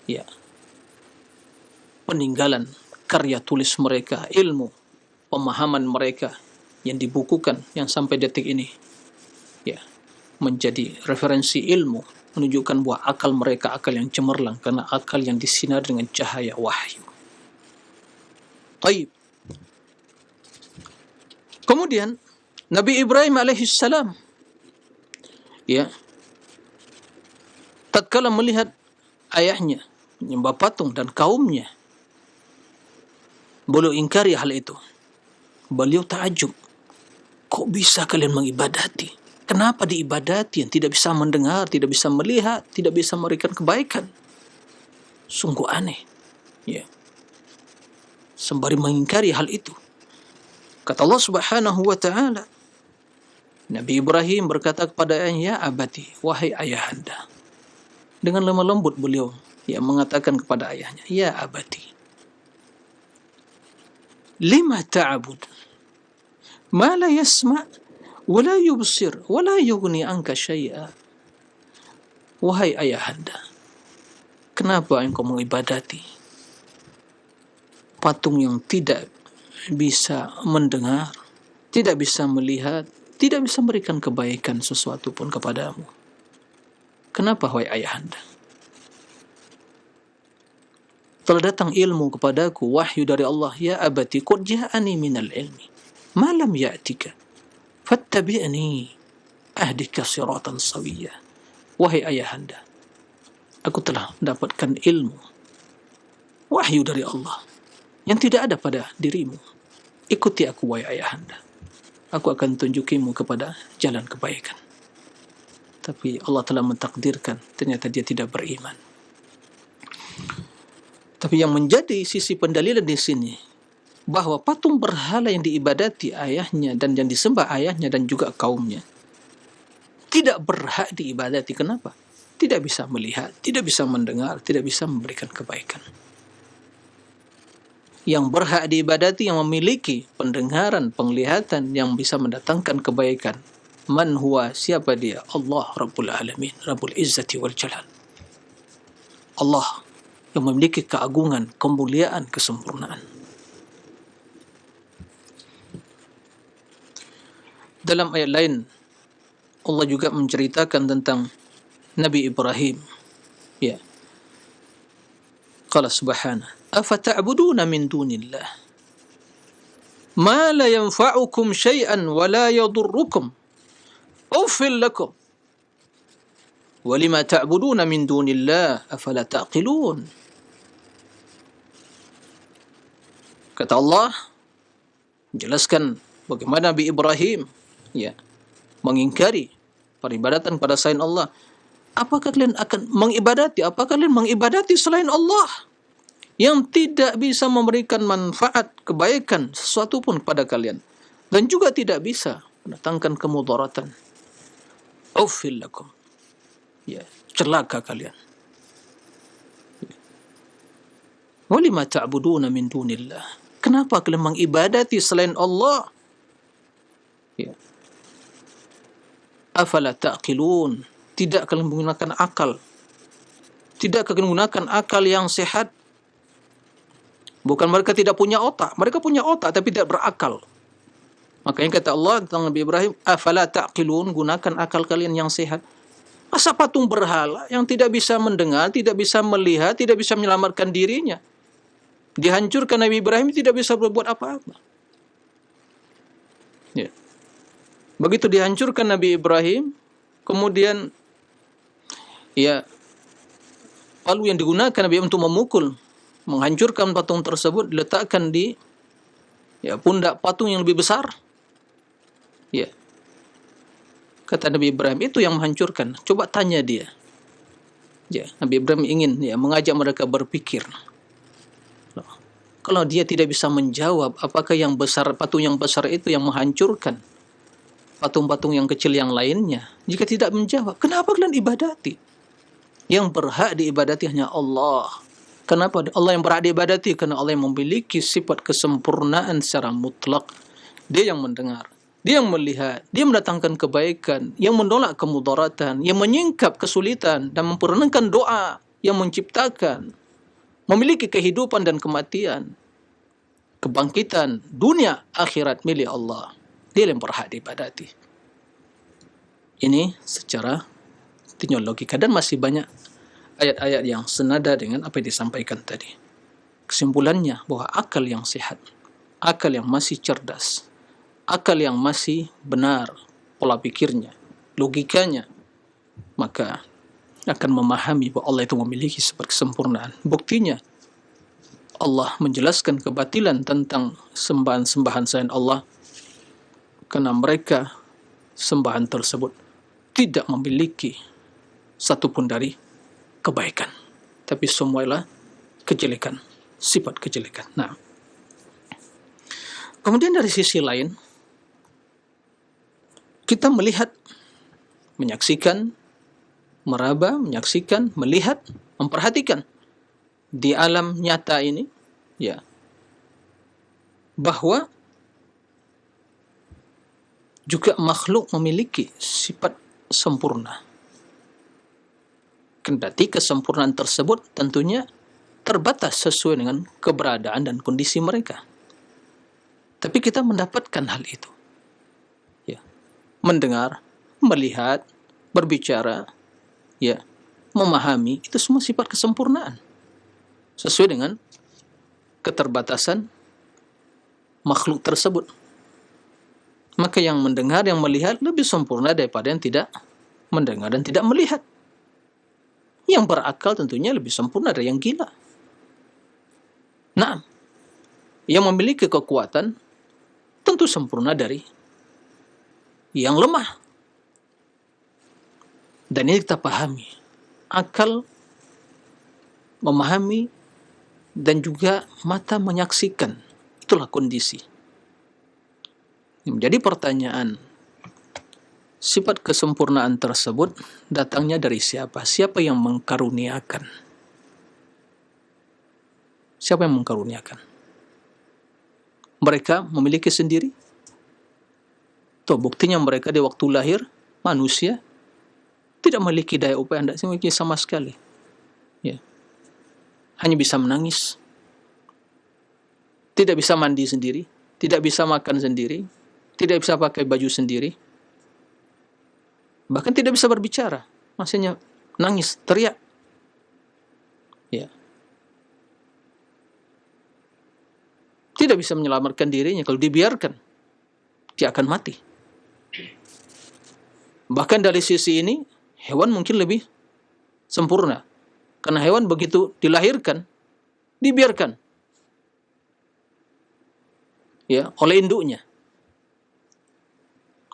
Ya. Peninggalan karya tulis mereka, ilmu, pemahaman mereka yang dibukukan yang sampai detik ini ya menjadi referensi ilmu, menunjukkan bahwa akal mereka akal yang cemerlang karena akal yang disinar dengan cahaya wahyu. Baik. Kemudian Nabi Ibrahim alaihissalam ya tatkala melihat ayahnya menyembah patung dan kaumnya, beliau ingkari hal itu. Beliau takjub, kok bisa kalian mengibadati Kenapa diibadati yang tidak bisa mendengar, tidak bisa melihat, tidak bisa memberikan kebaikan? Sungguh aneh. Ya. Sembari mengingkari hal itu, kata Allah Subhanahu wa taala, Nabi Ibrahim berkata kepada ayahnya, "Ya abati, wahai ayahanda." Dengan lemah lembut beliau mengatakan kepada ayahnya, "Ya abati, lima ta'bud ma la yasma' wa la yubsir wa la yughni anka syai'a." Wahai ayahanda, kenapa engkau mengibadati patung yang tidak bisa mendengar, tidak bisa melihat, tidak bisa memberikan kebaikan sesuatu pun kepadamu? Kenapa, wahai ayahanda? Telah datang ilmu kepadaku, wahyu dari Allah. Ya abati, qad ja'ani minal ilmi ma lam ya'tika fattabi'ni ahdika siratan sawiyya. Wahai ayahanda, aku telah mendapatkan ilmu, wahyu dari Allah yang tidak ada pada dirimu. Ikuti aku, wahai ayahanda. Aku akan tunjukimu kepada jalan kebaikan. Tapi Allah telah mentakdirkan, ternyata dia tidak beriman. Tapi yang menjadi sisi pendalilan di sini, bahwa patung berhala yang diibadati ayahnya dan yang disembah ayahnya dan juga kaumnya tidak berhak diibadati. Kenapa? Tidak bisa melihat, tidak bisa mendengar, tidak bisa memberikan kebaikan. Yang berhak diibadati yang memiliki pendengaran, penglihatan yang bisa mendatangkan kebaikan. Man huwa, siapa dia? Allah Rabbul Alamin, Rabbul Izzati wal Jalal. Allah yang memiliki keagungan, kemuliaan, kesempurnaan. Dalam ayat lain, Allah juga menceritakan tentang Nabi Ibrahim. Ya. Qala subhanahu, "Afata'buduna min dunillah ma la yanfa'ukum syai'an wa la yadurrukum. Uffil lakum. Wa lima ta'buduna min dunillah afala ta'qilun." Kata Allah menjelaskan bagaimana Nabi Ibrahim mengingkari peribadatan pada selain Allah. Apakah kalian akan mengibadati? Apakah kalian mengibadati selain Allah yang tidak bisa memberikan manfaat, kebaikan, sesuatu pun kepada kalian, dan juga tidak bisa mendatangkan kemudaratan? Uffil lakum. Celaka kalian. Walima ta'buduna min dunillah. Kenapa kalian mengibadati selain Allah? Afala ta'qilun. Tidak kalian menggunakan akal. Tidak kalian menggunakan akal yang sehat. Bukan mereka tidak punya otak. Mereka punya otak tapi tidak berakal. Makanya kata Allah tentang Nabi Ibrahim, afala ta'qilun, gunakan akal kalian yang sehat. Masa patung berhala yang tidak bisa mendengar, tidak bisa melihat, tidak bisa menyelamatkan dirinya, dihancurkan, Nabi Ibrahim tidak bisa berbuat apa-apa. Begitu dihancurkan Nabi Ibrahim, kemudian palu yang digunakan Nabi untuk memukul, menghancurkan patung tersebut diletakkan di pundak patung yang lebih besar. Kata Nabi Ibrahim, itu yang menghancurkan. Coba tanya dia. Nabi Ibrahim ingin mengajak mereka berpikir. Kalau dia tidak bisa menjawab, apakah yang besar, patung yang besar itu yang menghancurkan patung-patung yang kecil yang lainnya? Jika tidak menjawab, kenapa kalian ibadati? Yang berhak diibadati hanya Allah. Kenapa Allah yang berhak diibadati? Karena Allah yang memiliki sifat kesempurnaan secara mutlak. Dia yang mendengar, dia yang melihat, dia mendatangkan kebaikan, yang menolak kemudaratan, yang menyingkap kesulitan dan memperkenankan doa, yang menciptakan, memiliki kehidupan dan kematian, kebangkitan, dunia, akhirat milik Allah. Dia yang berhak diibadati. Ini secara logika, dan masih banyak ayat-ayat yang senada dengan apa yang disampaikan tadi. Kesimpulannya bahwa akal yang sehat, akal yang masih cerdas, akal yang masih benar pola pikirnya, logikanya, maka akan memahami bahwa Allah itu memiliki sifat kesempurnaan. Buktinya Allah menjelaskan kebatilan tentang sembahan-sembahan selain Allah, karena mereka sembahan tersebut tidak memiliki satupun dari kebaikan, tapi semuanya kejelekan, sifat kejelekan. Nah, kemudian dari sisi lain, kita melihat, menyaksikan, meraba, menyaksikan, melihat, memperhatikan di alam nyata ini, ya, bahwa juga makhluk memiliki sifat sempurna. Kendati kesempurnaan tersebut tentunya terbatas sesuai dengan keberadaan dan kondisi mereka. Tapi kita mendapatkan hal itu. Ya. Mendengar, melihat, berbicara, ya, memahami, itu semua sifat kesempurnaan. Sesuai dengan keterbatasan makhluk tersebut. Maka yang mendengar, yang melihat lebih sempurna daripada yang tidak mendengar dan tidak melihat. Yang berakal tentunya lebih sempurna dari yang gila. Nah, yang memiliki kekuatan tentu sempurna dari yang lemah. Dan ini kita pahami. Akal memahami dan juga mata menyaksikan. Itulah kondisi. Jadi pertanyaan, sifat kesempurnaan tersebut datangnya dari siapa? Siapa yang mengkaruniakan? Siapa yang mengkaruniakan? Mereka memiliki sendiri? Tuh, buktinya mereka di waktu lahir, manusia, tidak memiliki daya upaya, tidak memiliki sama sekali. Ya. Hanya bisa menangis. Tidak bisa mandi sendiri. Tidak bisa makan sendiri. Tidak bisa pakai baju sendiri. Bahkan tidak bisa berbicara. Maksudnya nangis, teriak. Ya. Tidak bisa menyelamatkan dirinya. Kalau dibiarkan, dia akan mati. Bahkan dari sisi ini, hewan mungkin lebih sempurna. Karena hewan begitu dilahirkan, dibiarkan, ya, oleh induknya.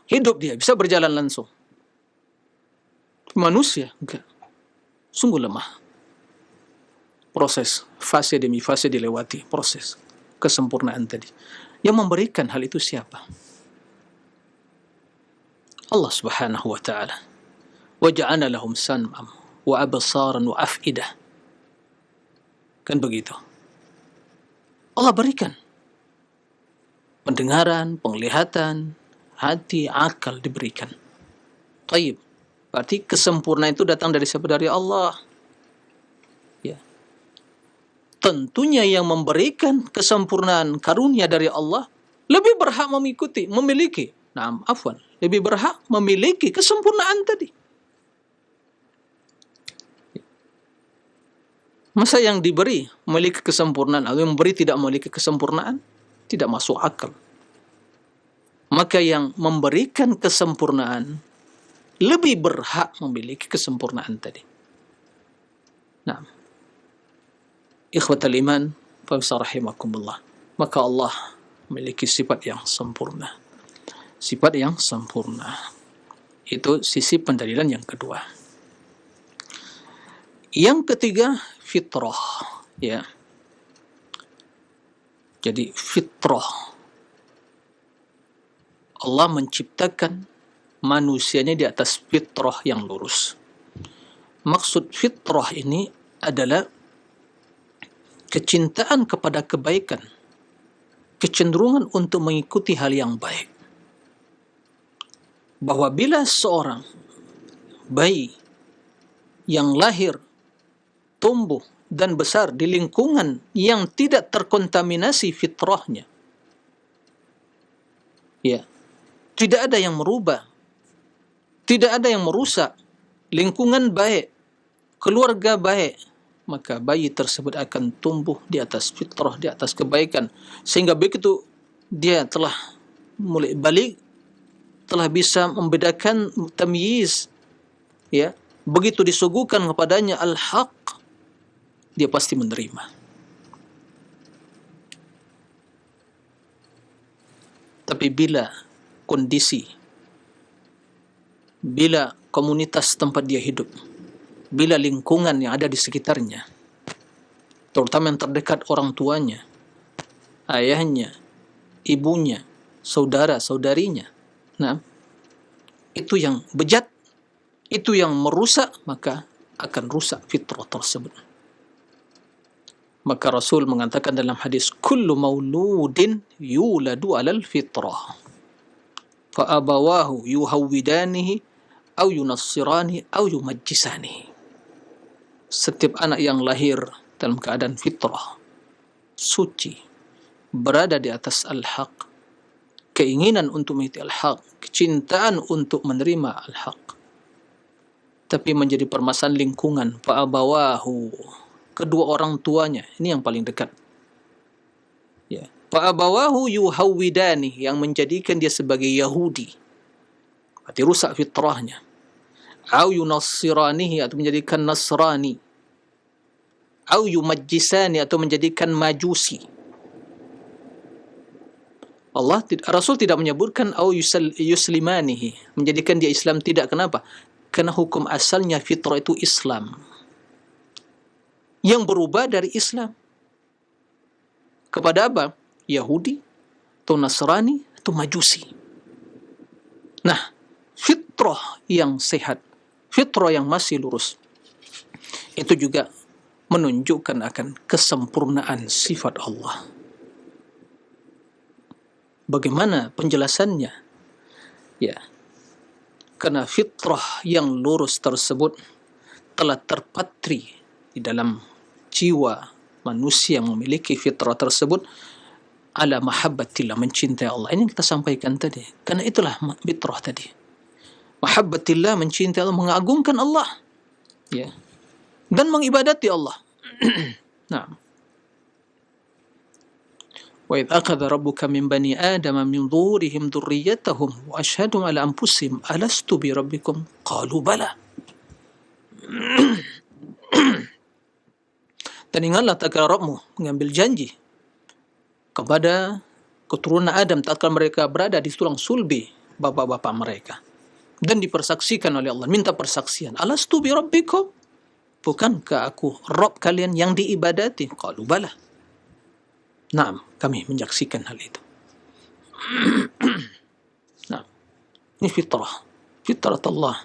Hidup dia, bisa berjalan langsung. Manusia, enggak. Sungguh lemah. Proses, fase demi fase dilewati, proses kesempurnaan tadi. Yang memberikan hal itu siapa? Allah Subhanahu wa ta'ala. Wa ja'ana lahum sam'am wa absaran wa af'idah. Kan begitu. Allah berikan pendengaran, penglihatan, hati, akal diberikan. Taib. Berarti kesempurnaan itu datang dari siapa? Dari Allah. Ya. Tentunya yang memberikan kesempurnaan karunia dari Allah lebih berhak mengikuti, memiliki. Lebih berhak memiliki kesempurnaan tadi. Masa yang diberi memiliki kesempurnaan atau yang memberi tidak memiliki kesempurnaan? Tidak masuk akal. Maka yang memberikan kesempurnaan lebih berhak memiliki kesempurnaan tadi. Nah, ikhwatal iman, pemirsa rahimakumullah. Maka Allah memiliki sifat yang sempurna. Sifat yang sempurna. Itu sisi pendalilan yang kedua. Yang ketiga, fitrah. Ya. Jadi fitrah. Allah menciptakan manusianya di atas fitrah yang lurus. Maksud fitrah ini adalah kecintaan kepada kebaikan, kecenderungan untuk mengikuti hal yang baik. Bahwa bila seorang bayi yang lahir, tumbuh, dan besar di lingkungan yang tidak terkontaminasi fitrahnya, ya, tidak ada yang merubah, tidak ada yang merusak, lingkungan baik, keluarga baik, maka bayi tersebut akan tumbuh di atas fitrah, di atas kebaikan. Sehingga begitu dia telah mulai balik, telah bisa membedakan tamyiz, ya, begitu disuguhkan kepadanya al-haq, dia pasti menerima. Tapi bila kondisi bila komunitas tempat dia hidup, bila lingkungan yang ada di sekitarnya, terutama yang terdekat orang tuanya, ayahnya, ibunya, saudara-saudarinya, nah, itu yang bejat, itu yang merusak, maka akan rusak fitrah tersebut. Maka Rasul mengatakan dalam hadis, kullu mauludin yuladu alal fitrah, fa abawahu yuhawwidanihi au yunassirani au yumajjisani. Setiap anak yang lahir dalam keadaan fitrah, suci, berada di atas al-haq, keinginan untuk mengikuti al-haq, kecintaan untuk menerima al-haq, tapi menjadi permasalahan lingkungan, fa'abawahu, kedua orang tuanya, ini yang paling dekat, ya, fa'abawahu yuhawwidani, yang menjadikan dia sebagai Yahudi, berarti rusak fitrahnya, au yunassiranihi, atau menjadikan Nasrani, au yumajjisani, atau menjadikan Majusi. Rasul tidak menyebutkan au yuslimanihi, menjadikan dia Islam, tidak. Kenapa? Karena hukum asalnya fitrah itu Islam. Yang berubah dari Islam kepada apa? Yahudi, atau Nasrani, atau Majusi. Nah, fitrah yang sehat, fitrah yang masih lurus, itu juga menunjukkan akan kesempurnaan sifat Allah. Bagaimana penjelasannya? Ya, karena fitrah yang lurus tersebut telah terpatri di dalam jiwa manusia yang memiliki fitrah tersebut, ala mahabbatillah, mencintai Allah. Ini yang kita sampaikan tadi. Karena itulah fitrah tadi. Mahabbatillah, mencintai Allah, mengagungkan Allah, ya, dan mengibadati Allah. Nah, wa idh akhadha rabbuka min bani adama min dhuhurihim dhurriyyatahum wa ashhadum ala anfusihim alastu bi rabbikum qalu bala. Dan ingatlah tatkala Rabbmu mengambil janji kepada keturunan Adam tatkala mereka berada di tulang sulbi bapak-bapak mereka, dan dipersaksikan oleh Allah, minta persaksian, alastu bi rabbikum, bukankah aku Rabb kalian yang diibadati? Qalu bala. Naam, kami menyaksikan hal itu. Nah, ini fitrah Allah.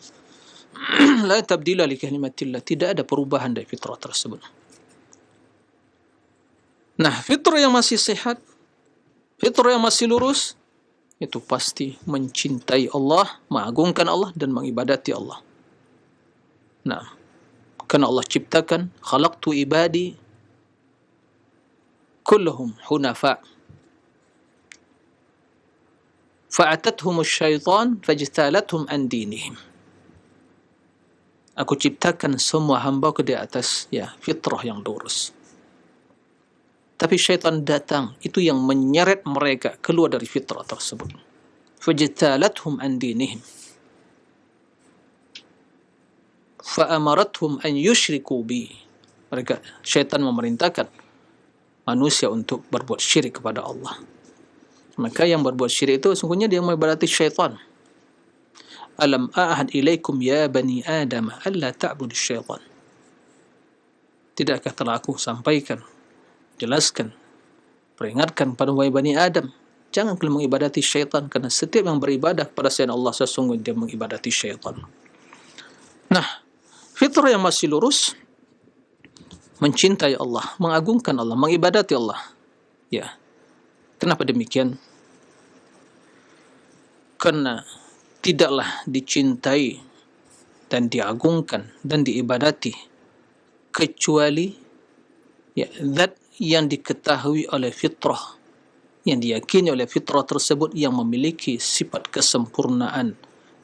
La tabdila li kalimatillah, tidak ada perubahan dari fitrah tersebut. Nah, fitrah yang masih sehat, fitrah yang masih lurus, itu pasti mencintai Allah, mengagungkan Allah, dan mengibadati Allah. Nah, karena Allah ciptakan, khalaqtu ibadi kulluhum hunafa fa'atathum syaitan fajtalathum an dinihim. Aku ciptakan semua hamba-Ku di atas, ya, fitrah yang lurus. Tapi syaitan datang, itu yang menyeret mereka keluar dari fitrah tersebut. Fajtalathum an dinihim fa'amarathum an yushriku bi. Syaitan memerintahkan manusia untuk berbuat syirik kepada Allah. Maka yang berbuat syirik itu sungguhnya dia mengibadati syaitan. Alam a'ahad ilaikum ya bani Adam alla ta'budu syaitan. Tidakkah telah aku sampaikan, jelaskan, peringatkan pada wahai bani Adam, jangan kalian mengibadati syaitan, karena setiap yang beribadah kepada selain Allah sesungguhnya dia mengibadati syaitan. Nah, fitrah yang masih lurus, mencintai Allah, mengagungkan Allah, mengibadati Allah. Ya. Kenapa demikian? Karena tidaklah dicintai dan diagungkan dan diibadati kecuali, ya, zat yang diketahui oleh fitrah, yang diyakini oleh fitrah tersebut, yang memiliki sifat kesempurnaan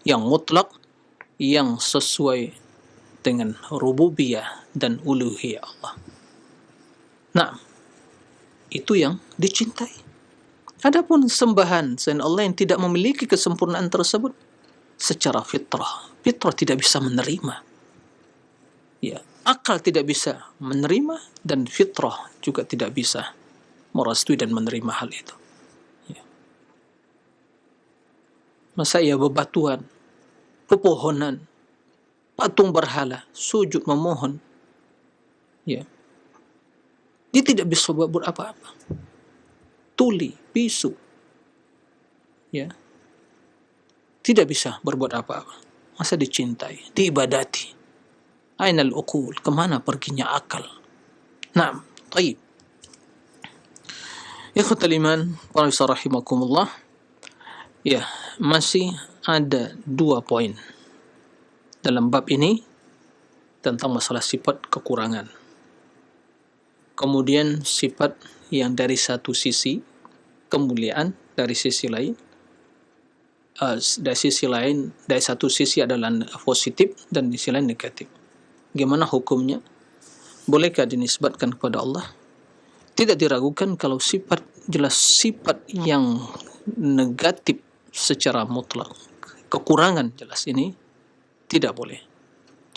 yang mutlak, yang sesuai dengan rububiyah dan uluhiyah Allah. Nah, itu yang dicintai. Adapun sembahan selain Allah yang tidak memiliki kesempurnaan tersebut, secara fitrah tidak bisa menerima. Ya, akal tidak bisa menerima, dan fitrah juga tidak bisa merestui dan menerima hal itu. Ya. Masa ia bebatuan, pepohonan, patung berhala, sujud memohon. Ya. Dia tidak bisa buat apa-apa. Tuli, bisu. Ya. Tidak bisa berbuat apa-apa. Masa dicintai, diibadati. Ainal uqul, kemana perginya akal? Naam, taib. Ikhwatal iman, para rahimakumullah. Ya, masih ada 2 poin dalam bab ini tentang masalah sifat kekurangan. Kemudian sifat yang dari satu sisi kemuliaan, dari sisi lain dari satu sisi adalah positif dan di sisi lain negatif. Gimana hukumnya? Bolehkah dinisbatkan kepada Allah? Tidak diragukan kalau jelas sifat yang negatif secara mutlak, kekurangan jelas ini tidak boleh,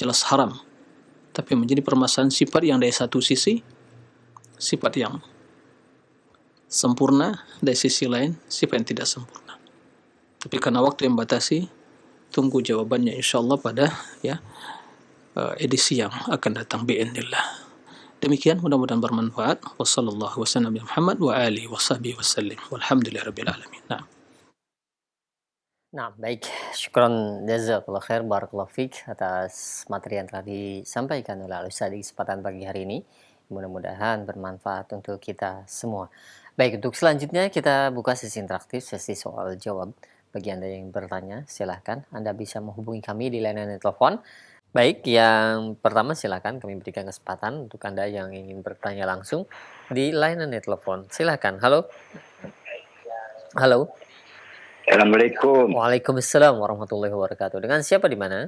jelas haram. Tapi menjadi permasalahan sifat yang dari satu sisi sifat yang sempurna, dari sisi lain sifat yang tidak sempurna. Tapi karena waktu yang batasi, tunggu jawabannya insyaallah pada edisi yang akan datang biidznillah. Demikian, mudah-mudahan bermanfaat. Wassallallahu wasallam bi Muhammad wa alihi washabbihi wasallim. Walhamdulillahirabbil alamin. Nah, baik. Syukron jazakallahu khair, barakallahu fiik atas materi yang telah disampaikan oleh Al-Ustaz di kesempatan pagi hari ini. Mudah-mudahan bermanfaat untuk kita semua. Baik, untuk selanjutnya kita buka sesi interaktif, sesi soal jawab. Bagi Anda yang bertanya, silahkan Anda bisa menghubungi kami di layanan telepon. Baik, yang pertama silakan kami berikan kesempatan untuk Anda yang ingin bertanya langsung di layanan telepon. Silakan. Halo. Halo. Assalamualaikum. Waalaikumsalam warahmatullahi wabarakatuh. Dengan siapa di mana?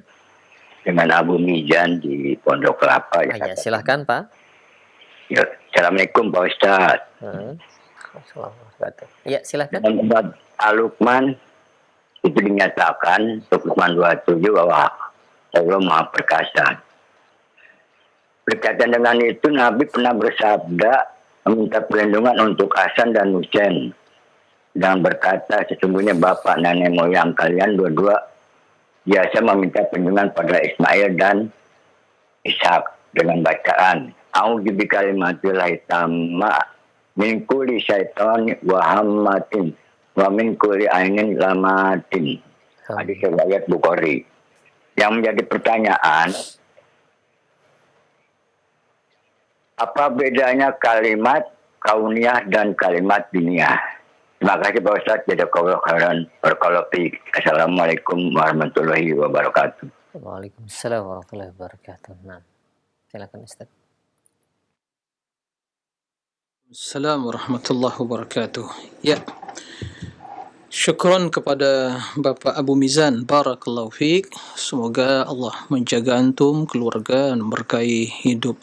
Dengan Abu Mizan di Pondok Kelapa. Ya, silahkan Pak. Ya, Assalamualaikum Pak Ustaz. Ya, silahkan. Dalam bab Al-Luqman itu dinyatakan Luqman 27 bahwa Allah Maha Perkasa. Berkaitan dengan itu Nabi pernah bersabda meminta perlindungan untuk Hasan dan Husain dan berkata sesungguhnya bapak nenek moyang kalian dua-dua biasa meminta perlindungan pada Ismail dan Ishak dengan bacaan A'udzu bikalimatillahi tamma min kulli syaitani wa hammatin wa min kulli ainin lamatin. Hadis riwayat Bukhari. Yang menjadi pertanyaan, apa bedanya kalimat kauniyah dan kalimat diniyah? Terima kasih Pak Ustaz. Jazakallahu khairan. Barakallahu fiik. Assalamualaikum warahmatullahi wabarakatuh. Waalaikumsalam warahmatullahi wabarakatuh. Nah, silakan Ustaz. Assalamualaikum warahmatullahi wabarakatuh. Ya. Syukron kepada Bapak Abu Mizan, barakallahu fiik. Semoga Allah menjaga antum, keluarga, dan memberkahi hidup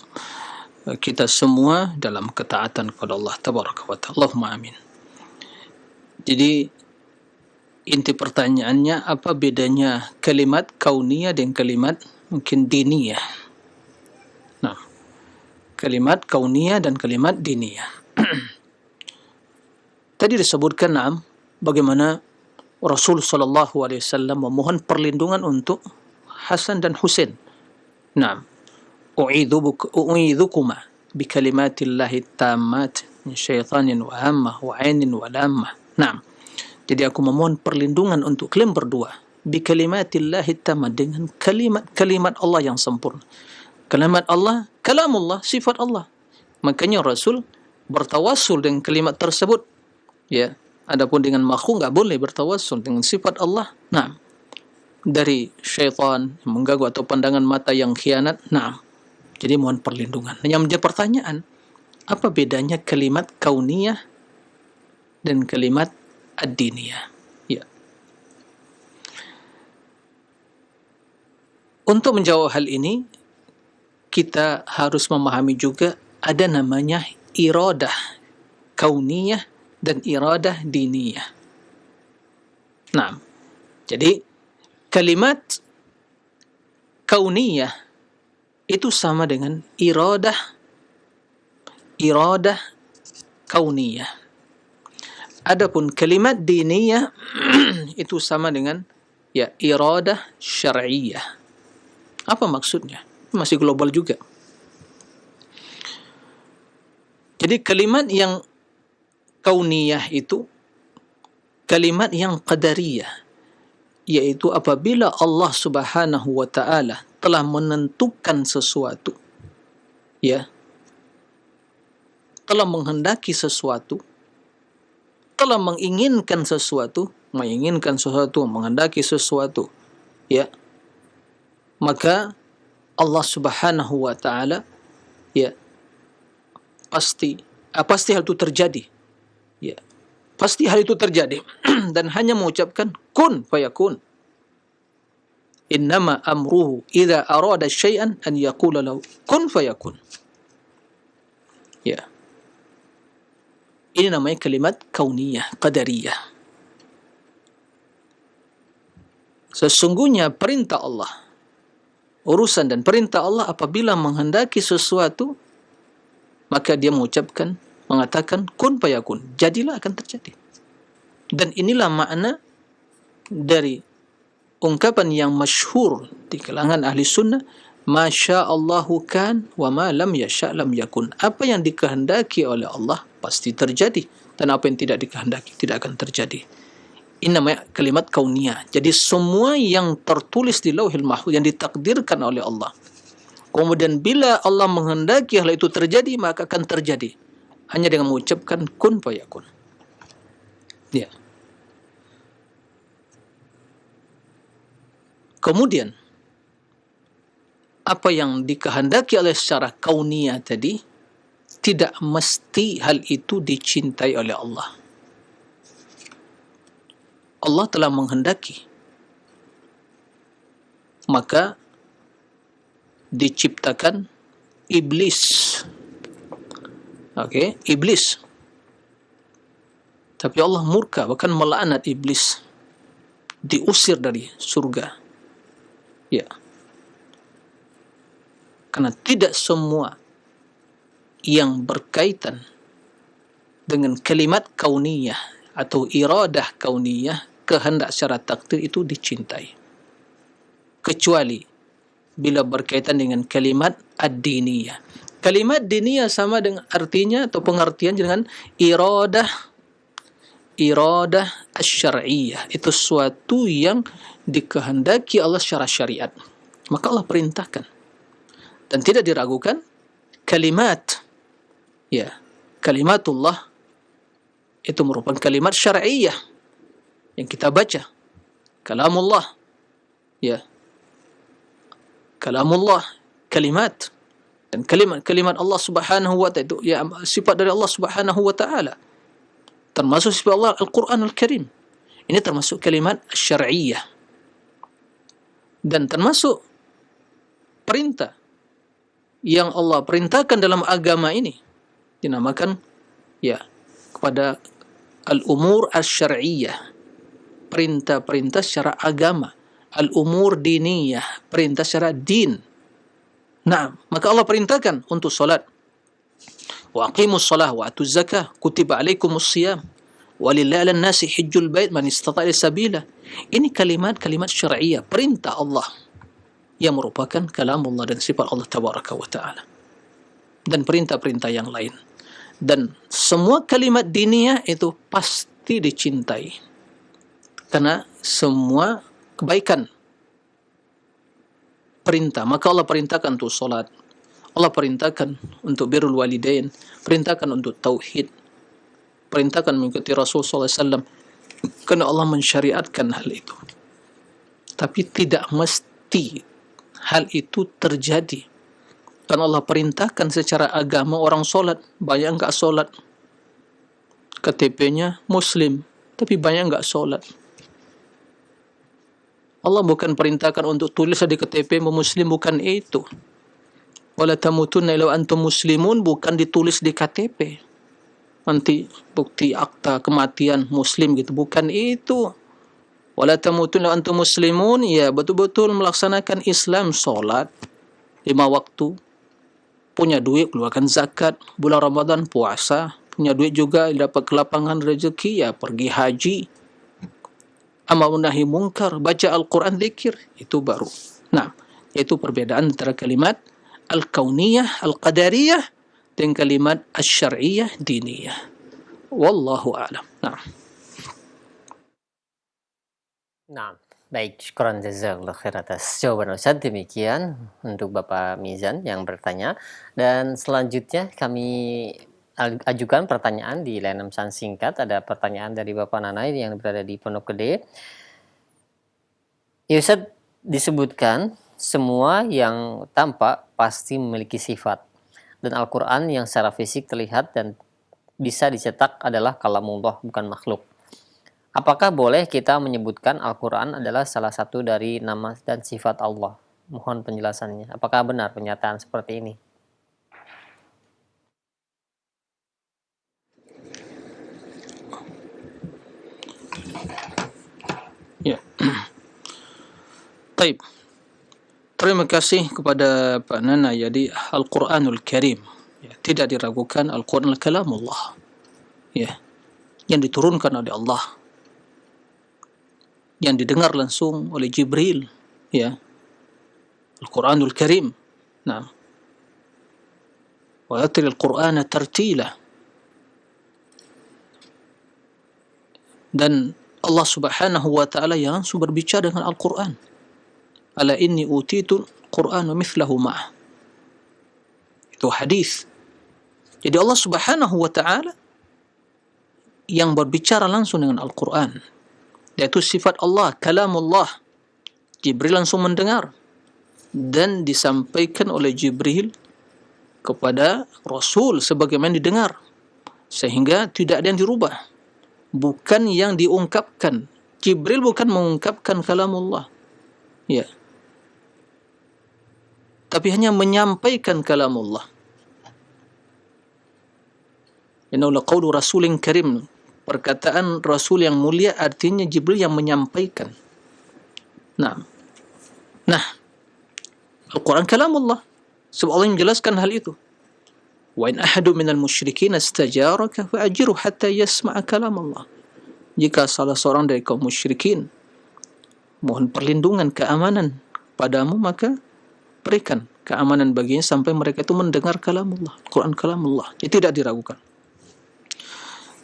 kita semua dalam ketaatan kepada Allah tabaraka wa ta'ala. Allahumma amin. Jadi inti pertanyaannya, apa bedanya kalimat kauniyah dan kalimat mungkin diniyah? Nah, kalimat kauniyah dan kalimat diniyah. Tadi disebutkan bagaimana Rasul sallallahu alaihi wasallam memohon perlindungan untuk Hasan dan Husain. Naam. U'idzukuma bi kalimatillahi tammat min syaitanin wa hammah wa 'ainin wa lammah. Naam. Jadi aku memohon perlindungan untuk kalian berdua bi kalimatillahi tammat, dengan kalimat-kalimat Allah yang sempurna. Kalimat Allah, kalamullah, sifat Allah. Makanya Rasul bertawassul dengan kalimat tersebut. Ya. Adapun dengan makhluk enggak boleh bertawassul dengan sifat Allah. Nah, dari syaitan yang mengganggu atau pandangan mata yang khianat. Nah, jadi mohon perlindungan. Yang menjadi pertanyaan, apa bedanya kalimat kauniyah dan kalimat ad-diniyah? Ya. Untuk menjawab hal ini, kita harus memahami juga ada namanya iradah kauniyah dan iradah diniyah. Nah, jadi kalimat kauniyah itu sama dengan iradah kauniyah. Adapun kalimat diniyah itu sama dengan Ya, iradah syar'iyah. Apa maksudnya? Masih global juga. Jadi kalimat yang kauniyah itu kalimat yang qadariyah, yaitu apabila Allah Subhanahu wa taala telah menentukan sesuatu, ya, telah menghendaki sesuatu, telah menginginkan sesuatu, menghendaki sesuatu, ya, maka Allah Subhanahu wa taala, ya, pasti hal itu terjadi, ya, pasti hal itu terjadi. Dan hanya mengucapkan kun fayakun. Innama amruhu idza arada syai'an an yaqula lahu kun fayakun. Ya, ini namanya kalimat kauniyah, qadariyah. Sesungguhnya perintah Allah, urusan dan perintah Allah apabila menghendaki sesuatu, maka dia mengatakan kun fayakun, jadilah, akan terjadi. Dan inilah makna dari ungkapan yang masyhur di kalangan ahli sunnah, masya Allahu kan wa ma lam yasha lam yakun. Apa yang dikehendaki oleh Allah pasti terjadi, dan apa yang tidak dikehendaki tidak akan terjadi. Ini namanya kalimat kauniyah. Jadi semua yang tertulis di Lauhil Mahfuz, yang ditakdirkan oleh Allah, kemudian bila Allah menghendaki hal itu terjadi, maka akan terjadi hanya dengan mengucapkan kun fayakun. Ya. Kemudian apa yang dikehendaki oleh secara kauniyah tadi, tidak mesti hal itu dicintai oleh Allah. Allah telah menghendaki, maka diciptakan iblis. Iblis. Tapi Allah murka, bahkan melaknat iblis, diusir dari surga. Ya. Karena tidak semua yang berkaitan dengan kalimat kauniyah atau iradah kauniyah, kehendak secara takdir, itu dicintai. Kecuali bila berkaitan dengan kalimat ad-diniyah. Kalimat diniyah sama dengan artinya atau pengertian dengan iradah asy-syar'iyyah. Itu suatu yang dikehendaki Allah secara syariat, maka Allah perintahkan. Dan tidak diragukan, kalimat, ya, kalimatullah itu merupakan kalimat syar'iyyah yang kita baca. Kalamullah, ya, kalamullah, kalimat. Dan kalimat Allah Subhanahu wa ta'ala itu, ya, sifat dari Allah Subhanahu wa ta'ala, termasuk sifat Allah Al-Quran Al-Karim. Ini termasuk kalimat syar'iyyah. Dan termasuk perintah yang Allah perintahkan dalam agama ini dinamakan, ya, kepada al-umur asy-syar'iyyah, perintah-perintah secara agama. Al-umur diniyah, perintah secara din. Nah, maka Allah perintahkan untuk salat. Wa aqimus shalah wa atuz zakah, kutiba alaikumus shiyam, walillahi 'alan nasi hajjul bait man istata'a sabila. Ini kalimat-kalimat syar'iyyah, perintah Allah yang merupakan kalamullah dan sifat Allah tabaraka wa taala. Dan perintah-perintah yang lain. Dan semua kalimat diniyah itu pasti dicintai. Karena semua kebaikan perintah. Maka Allah perintahkan untuk solat, Allah perintahkan untuk birrul walidain, perintahkan untuk tauhid, perintahkan mengikuti Rasul SAW, karena Allah mensyariatkan hal itu. Tapi tidak mesti hal itu terjadi. Karena Allah perintahkan secara agama orang solat, banyak enggak solat. KTP-nya Muslim, tapi banyak enggak solat. Allah bukan perintahkan untuk tulis di KTP Muslim, bukan itu. Wala tamutunna illa antum muslimun, bukan ditulis di KTP. Nanti bukti akta kematian Muslim gitu, bukan itu. Wala tamutunna illa antum muslimun, ya betul-betul melaksanakan Islam, solat 5 waktu, punya duit keluarkan zakat, bulan Ramadan puasa, punya duit juga dapat kelapangan rezeki, ya pergi haji. amar nahi munkar, baca Al-Quran, zikir, itu baru. Nah, yaitu perbedaan antara kalimat al-kauniyah, al-qadariyah dengan kalimat asy-syar'iyyah, diniyah. Wallahu a'lam. Nah. Nah, baik, syukran jazakallah khair atas jawaban Ustaz. Demikian untuk Bapak Mizan yang bertanya. Dan selanjutnya kami ajukan pertanyaan di layanan pesan singkat. Ada pertanyaan dari Bapak Nanai yang berada di Pondok Gede. Ya Ustaz, disebutkan semua yang tampak pasti memiliki sifat. Dan Al-Quran yang secara fisik terlihat dan bisa dicetak adalah kalamullah, bukan makhluk. Apakah boleh kita menyebutkan Al-Quran adalah salah satu dari nama dan sifat Allah? Mohon penjelasannya. Apakah benar pernyataan seperti ini? Ya. Baik. Terima kasih kepada Pak Nana. Jadi Al-Quranul Karim, ya, tidak diragukan Al-Quran kalamullah, ya, yang diturunkan oleh Allah, yang didengar langsung oleh Jibril, ya, Al-Quranul Karim. Nah, wa yatil Al-Qur'ana tartila. Dan Allah Subhanahu wa taala yang langsung berbicara dengan Al-Qur'an. Ala inni utitu Qur'an wa mithlahu ma'ah. Itu hadis. Jadi Allah Subhanahu wa taala yang berbicara langsung dengan Al-Qur'an. Yaitu sifat Allah, kalamullah. Jibril langsung mendengar dan disampaikan oleh Jibril kepada Rasul sebagaimana didengar, sehingga tidak ada yang dirubah, bukan yang diungkapkan. Jibril bukan mengungkapkan kalamullah, ya, tapi hanya menyampaikan kalamullah. Innahu laqaulu rasulin karim, perkataan Rasul yang mulia, artinya Jibril yang menyampaikan. Nah, Al-Quran kalamullah. Sebab Allah menjelaskan hal itu. Wa in ahadu minal musyrikin istajaraka fa'ajiru hatta yasma'a kalamullah. Jika salah seorang dari kaum musyrikin mohon perlindungan, keamanan padamu, maka berikan keamanan baginya sampai mereka itu mendengar kalamullah, Quran kalamullah. Itu tidak diragukan.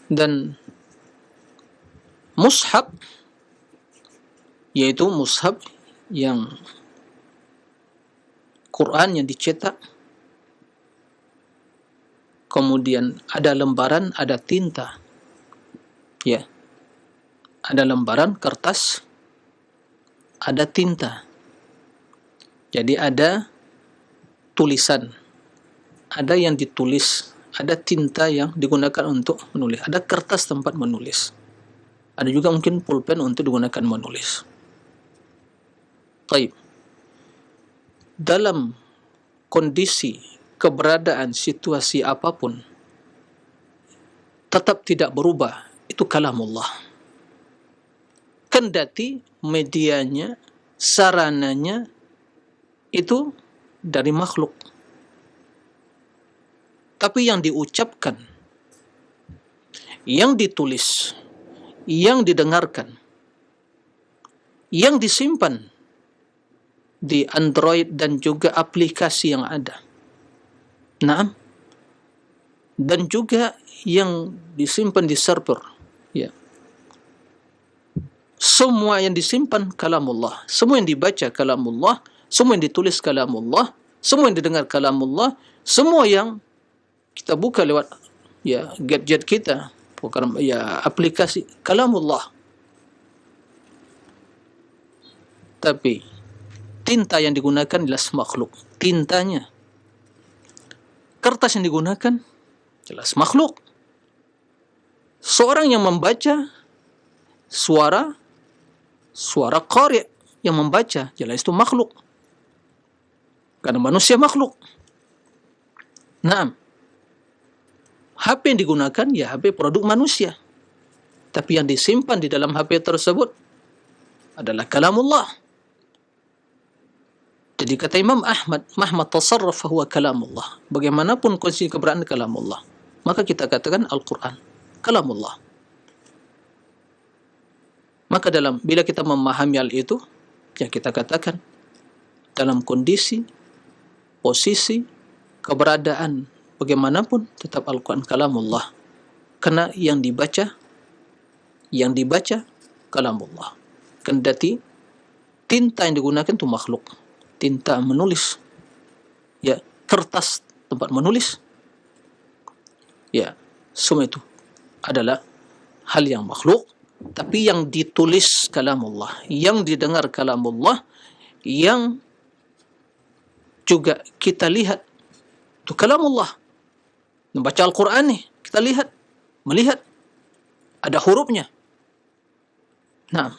Dan mushaf, yaitu mushaf yang Quran yang dicetak, kemudian ada lembaran, ada tinta, ya, ada lembaran kertas, ada tinta. Jadi ada tulisan, ada yang ditulis, ada tinta yang digunakan untuk menulis, ada kertas tempat menulis, ada juga mungkin pulpen untuk digunakan menulis. Baik. Dalam kondisi keberadaan situasi apapun tetap tidak berubah, itu kalamullah. Kendati medianya, sarananya itu dari makhluk, tapi yang diucapkan, yang ditulis, yang didengarkan, yang disimpan di Android dan juga aplikasi yang ada. Nah, dan juga yang disimpan di server, ya. Semua yang disimpan kalamullah, semua yang dibaca kalamullah, semua yang ditulis kalamullah, semua yang didengar kalamullah, semua yang kita buka lewat, ya, gadget kita, bukan, ya, aplikasi, kalamullah. Tapi tinta yang digunakan jelas makhluk, tintanya. Kertas yang digunakan jelas makhluk. Seorang yang membaca, suara qari' yang membaca, jelas itu makhluk, karena manusia makhluk. Nah, HP yang digunakan, ya, HP produk manusia, tapi yang disimpan di dalam HP tersebut adalah kalamullah. Jadi kata Imam Ahmad, mahma tasarraf fahuwa kalamullah. Bagaimanapun kondisi keberadaan kalamullah, maka kita katakan Al-Quran kalamullah. Maka bila kita memahami hal itu, ya kita katakan dalam kondisi, posisi, keberadaan bagaimanapun tetap Al-Quran kalamullah. Karena yang dibaca kalamullah. Kendati tinta yang digunakan itu makhluk. Tinta menulis, ya, kertas tempat menulis, ya, semua itu adalah hal yang makhluk, tapi yang ditulis kalamullah, yang didengar kalamullah, yang juga kita lihat itu kalamullah. Membaca Al-Quran nih, kita melihat ada hurufnya. Nah,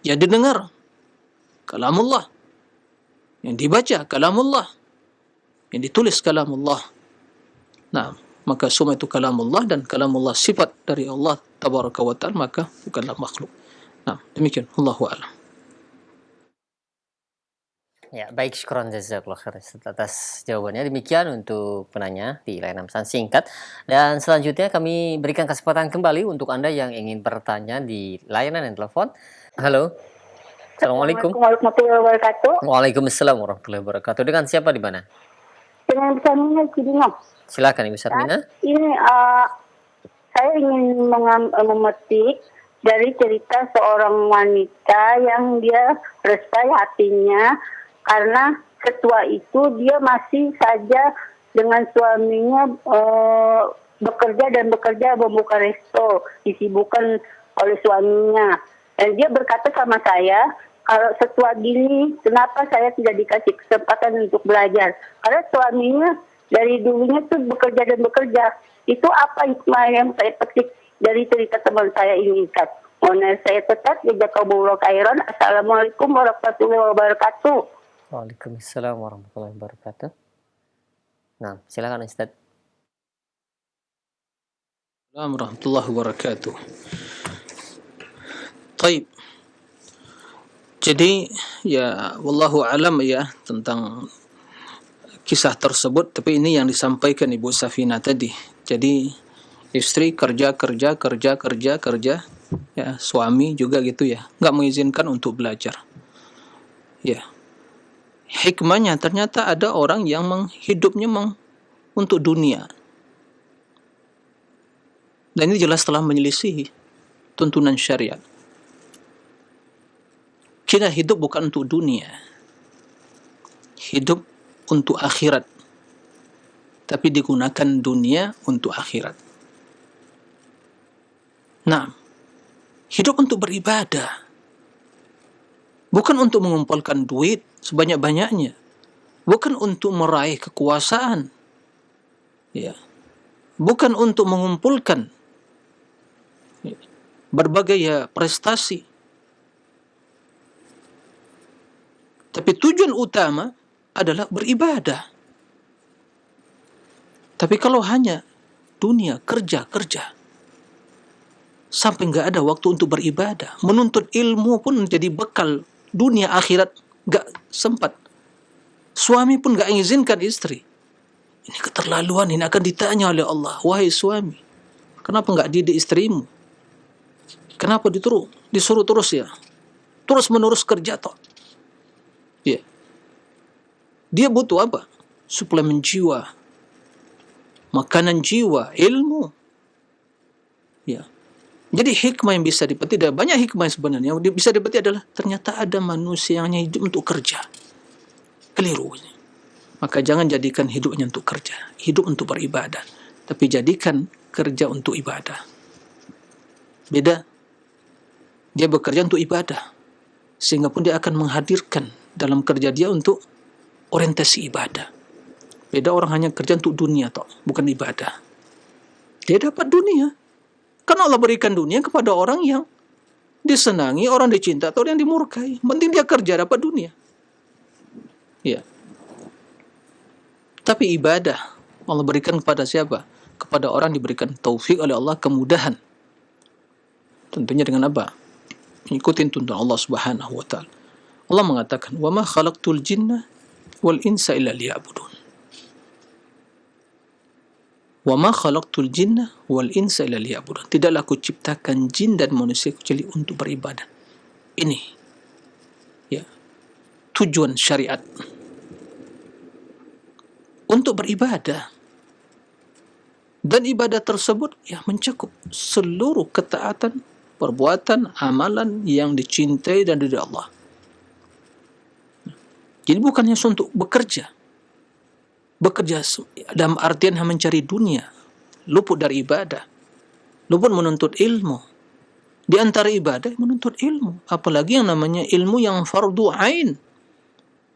yang didengar kalamullah, yang dibaca kalamullah, yang ditulis kalamullah. Nah, maka semua itu kalamullah, dan kalamullah sifat dari Allah tabaraka wa ta'ala, maka bukanlah makhluk. Nah, demikian. Allahu a'lam. Ya, baik, syukran jazakallah khair atas jawabannya. Demikian untuk penanya di layanan pesan singkat. Dan selanjutnya kami berikan kesempatan kembali untuk Anda yang ingin bertanya di layanan yang telepon. Halo. Assalamualaikum. Warahmatullahi wabarakatuh. Waalaikumsalam warahmatullahi wabarakatuh. Dengan siapa di mana? Dengan Sarmina Cibinong. Silakan Ibu Sarmina. Ini saya ingin memetik dari cerita seorang wanita yang dia restai hatinya karena ketua itu dia masih saja dengan suaminya bekerja membuka resto, disibukkan oleh suaminya. Dan dia berkata sama saya, kalau setua gini, kenapa saya tidak dikasih kesempatan untuk belajar? Karena suaminya dari dulunya tuh bekerja. Itu apa hikmah yang saya petik dari cerita teman saya ini, Ustaz? Mohon saya tetap jazakumullah khairan. Assalamualaikum warahmatullahi wabarakatuh. Waalaikumsalam warahmatullahi wabarakatuh. Nah, silakan Ustaz. Assalamualaikum warahmatullahi wabarakatuh. Taib. Jadi ya wallahu alam ya tentang kisah tersebut, tapi ini yang disampaikan Ibu Safina tadi. Jadi istri kerja, ya suami juga gitu ya, nggak mengizinkan untuk belajar. Ya, hikmahnya ternyata ada orang yang hidupnya untuk dunia, dan ini jelas telah menyelisihi tuntunan syariat. Kita hidup bukan untuk dunia, hidup untuk akhirat, tapi digunakan dunia untuk akhirat. Nah, hidup untuk beribadah, bukan untuk mengumpulkan duit sebanyak-banyaknya, bukan untuk meraih kekuasaan, ya, bukan untuk mengumpulkan berbagai prestasi. Tapi tujuan utama adalah beribadah. Tapi kalau hanya dunia, kerja, sampai nggak ada waktu untuk beribadah, menuntut ilmu pun menjadi bekal dunia akhirat, nggak sempat. Suami pun nggak mengizinkan istri. Ini keterlaluan, ini akan ditanya oleh Allah. Wahai suami, kenapa nggak didik istrimu? Kenapa disuruh terus ya? Terus menerus kerja toh? Ya. Dia butuh apa? Suplemen jiwa, makanan jiwa, ilmu. Ya. Jadi hikmah yang bisa dipetik, dan banyak hikmah yang sebenarnya yang bisa dipetik adalah ternyata ada manusia yang hidup untuk kerja. Keliru. Maka jangan jadikan hidupnya untuk kerja, hidup untuk beribadah, tapi jadikan kerja untuk ibadah. Beda. Dia bekerja untuk ibadah, sehingga pun dia akan menghadirkan dalam kerja dia untuk orientasi ibadah. Beda orang hanya kerja untuk dunia toh, bukan ibadah. Dia dapat dunia. Karena Allah berikan dunia kepada orang yang disenangi, orang dicinta atau yang dimurkai. Penting dia kerja dapat dunia. Ya. Tapi ibadah Allah berikan kepada siapa? Kepada orang diberikan taufik oleh Allah, kemudahan. Tentunya dengan apa? Ikutin tuntunan Allah Subhanahu wa taala. Allah mengatakan, "Wa ma khalaqtul jinna wal insa illa liya'budun." Wa ma khalaqtul jinna wal insa illa liya'budun. Tidaklah aku ciptakan jin dan manusia kecuali untuk beribadah. Ini ya tujuan syariat untuk beribadah, dan ibadah tersebut ya mencakup seluruh ketaatan, perbuatan, amalan yang dicintai dan dari Allah. Jadi bukannya untuk bekerja dalam artian mencari dunia, luput dari ibadah, luput menuntut ilmu. Di antara ibadah menuntut ilmu, apalagi yang namanya ilmu yang fardu ain,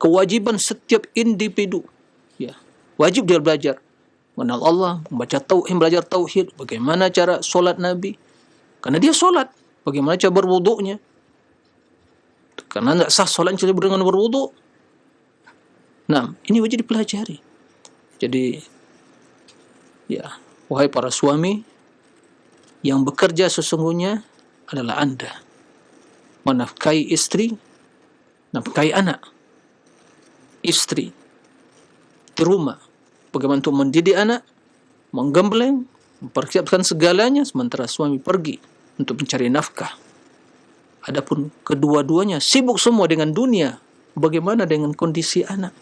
kewajiban setiap individu. Ya, wajib dia belajar mengenal Allah, belajar tauhid, bagaimana cara solat Nabi, karena dia solat, bagaimana cara berwuduknya, karena tidak sah solat dengan berwuduk. Nah, ini wajib dipelajari. Jadi, ya, wahai para suami yang bekerja, sesungguhnya adalah Anda menafkahi istri, nafkahi anak, istri di rumah, bagaimana untuk mendidik anak, menggembleng, mempersiapkan segalanya, sementara suami pergi untuk mencari nafkah. Adapun kedua-duanya sibuk semua dengan dunia, bagaimana dengan kondisi anak?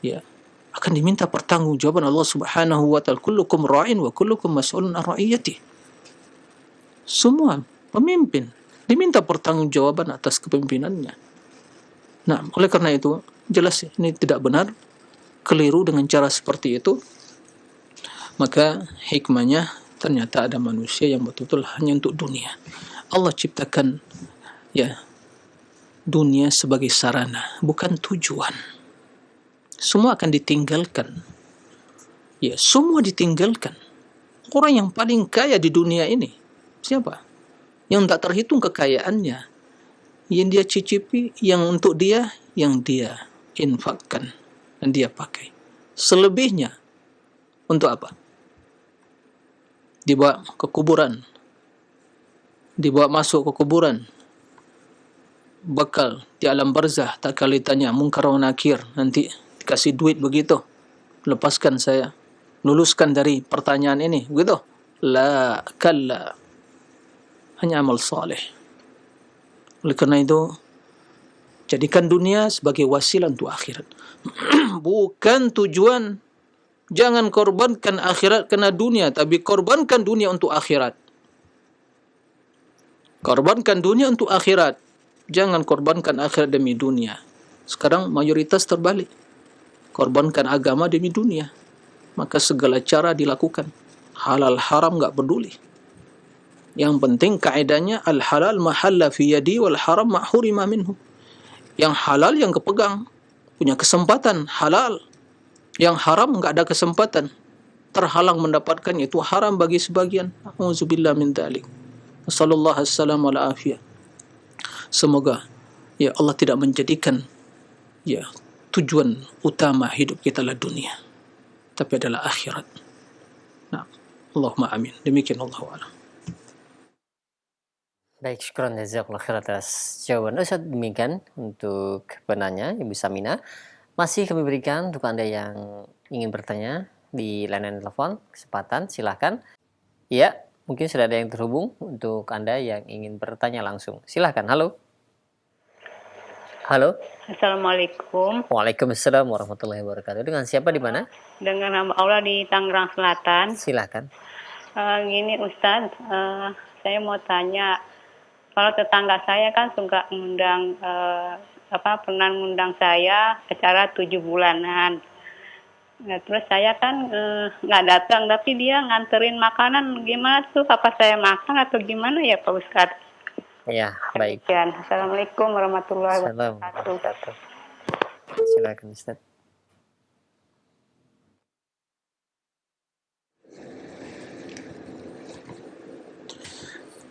Ya, akan diminta pertanggungjawaban Allah Subhanahu wa taala, kullukum ra'in wa kullukum mas'ulun an ra'iyati. Semua pemimpin diminta pertanggungjawaban atas kepemimpinannya. Nah, oleh karena itu jelas ini tidak benar, keliru dengan cara seperti itu. Maka hikmahnya ternyata ada manusia yang betul-betul hanya untuk dunia. Allah ciptakan ya dunia sebagai sarana, bukan tujuan. Semua akan ditinggalkan. Ya, semua ditinggalkan. Orang yang paling kaya di dunia ini siapa? Yang tak terhitung kekayaannya, yang dia cicipi, yang untuk dia, yang dia infakkan dan dia pakai. Selebihnya untuk apa? Dibawa ke kuburan, dibawa masuk ke kuburan, bekal di alam barzah, tak kali tanya mungkar wa nakir, nanti kasih duit begitu, lepaskan saya, luluskan dari pertanyaan ini, begitu? La kalla, hanya amal saleh. Oleh karena itu, jadikan dunia sebagai wasilah untuk akhirat, bukan tujuan. Jangan korbankan akhirat karena dunia, tapi korbankan dunia untuk akhirat. Korbankan dunia untuk akhirat, jangan korbankan akhirat demi dunia. Sekarang mayoritas terbalik, korbankan agama demi dunia, maka segala cara dilakukan, halal haram nggak peduli. Yang penting kaidahnya al halal mahalla fi yadi wal haram mahurima minhu. Yang halal yang kepegang, punya kesempatan halal. Yang haram nggak ada kesempatan, terhalang mendapatkan, itu haram bagi sebagian. Auzubillah min dzalik. Wassallallahu wasallam ala afiyah. Semoga ya Allah tidak menjadikan ya tujuan utama hidup kita adalah dunia, tapi adalah akhirat. Nah, Allahumma amin. Demikian Allahu a'lam. Baik, syukran jazakallahu khair atas jawaban Ustaz. Demikian untuk penanya Ibu Samina. Masih kami berikan untuk Anda yang ingin bertanya di layanan telepon, kesempatan silahkan. Ya, mungkin sudah ada yang terhubung untuk Anda yang ingin bertanya langsung. Silahkan, halo. Halo. Assalamualaikum. Waalaikumsalam warahmatullahi wabarakatuh. Dengan siapa di mana? Dengan hamba Allah di Tangerang Selatan. Silahkan. Gini Ustaz, saya mau tanya, kalau tetangga saya kan suka mengundang pernah mengundang saya acara 7 bulanan. Nah, terus saya kan nggak datang, tapi dia nganterin makanan. Gimana tuh? Apa saya makan atau gimana ya Pak Ustadz? Ya, baik. Assalamualaikum warahmatullahi wabarakatuh. Silakan Ustaz.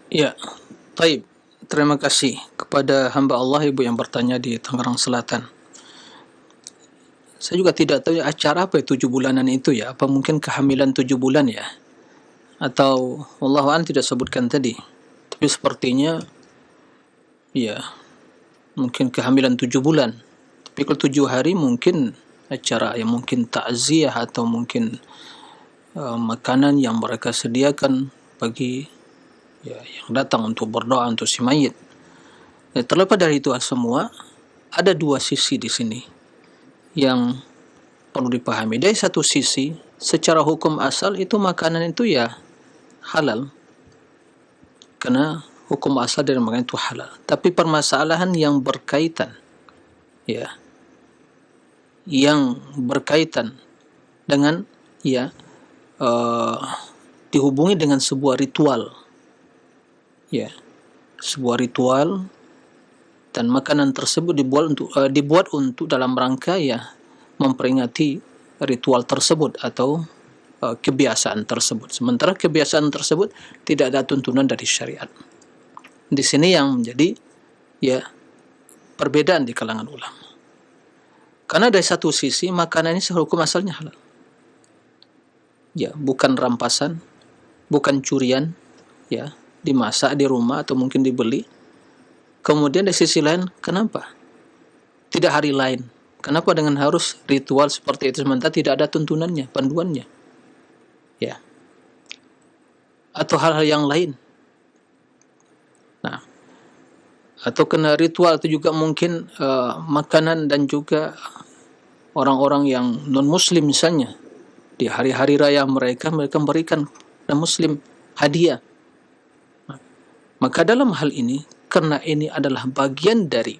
Ya, taib. Terima kasih kepada hamba Allah Ibu yang bertanya di Tangerang Selatan. Saya juga tidak tahu acara apa 7 bulanan itu ya. Apa mungkin kehamilan 7 bulan ya? Atau wallahu a'lam tidak sebutkan tadi. Tapi sepertinya ya mungkin kehamilan 7 bulan. Tapi kalau 7 hari mungkin acara yang mungkin takziah atau mungkin makanan yang mereka sediakan bagi ya yang datang untuk berdoa untuk si mayit. Terlepas dari itu semua, ada dua sisi di sini yang perlu dipahami. Dari satu sisi, secara hukum asal itu makanan itu ya halal, karena hukum asal dari makanan itu halal. Tapi permasalahan yang berkaitan, ya, yang berkaitan dengan ya dihubungi dengan sebuah ritual, ya, sebuah ritual, dan makanan tersebut dibuat untuk dalam rangka ya memperingati ritual tersebut atau kebiasaan tersebut. Sementara kebiasaan tersebut tidak ada tuntunan dari syariat. Di sini yang menjadi ya perbedaan di kalangan ulama. Karena dari satu sisi makanan ini hukum asalnya halal. Ya, bukan rampasan, bukan curian, ya, dimasak di rumah atau mungkin dibeli. Kemudian dari sisi lain, kenapa tidak hari lain? Kenapa dengan harus ritual seperti itu sementara tidak ada tuntunannya, panduannya? Ya. Atau hal-hal yang lain. Nah, atau kena ritual itu juga mungkin makanan dan juga orang-orang yang non-muslim misalnya di hari-hari raya mereka memberikan non-muslim hadiah. Maka dalam hal ini, karena ini adalah bagian dari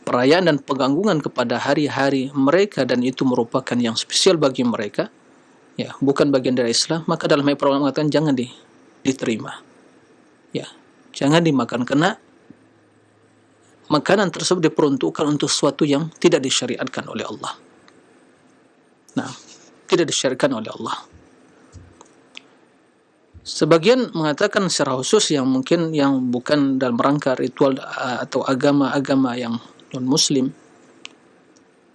perayaan dan pengganggungan kepada hari-hari mereka dan itu merupakan yang spesial bagi mereka, ya, bukan bagian dari Islam, maka dalam hal ulama mengatakan jangan diterima. Ya, jangan dimakan karena makanan tersebut diperuntukkan untuk sesuatu yang tidak disyariatkan oleh Allah. Nah, tidak disyariatkan oleh Allah. Sebagian mengatakan secara khusus yang mungkin yang bukan dalam rangka ritual atau agama-agama yang non-muslim,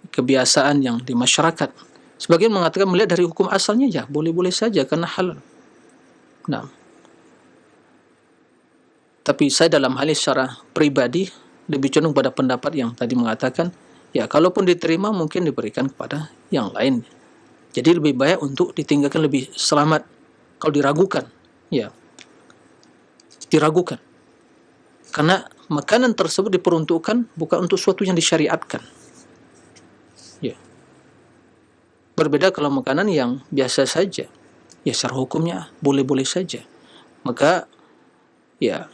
kebiasaan yang di masyarakat. Sebagian mengatakan melihat dari hukum asalnya ya boleh-boleh saja karena halal. Nah, tapi saya dalam hal ini secara pribadi lebih cenderung pada pendapat yang tadi mengatakan ya kalaupun diterima mungkin diberikan kepada yang lain. Jadi lebih baik untuk ditinggalkan, lebih selamat kalau diragukan. Ya, diragukan. Karena makanan tersebut diperuntukkan bukan untuk sesuatu yang disyariatkan. Ya. Berbeda kalau makanan yang biasa saja. Ya secara hukumnya boleh-boleh saja. Maka ya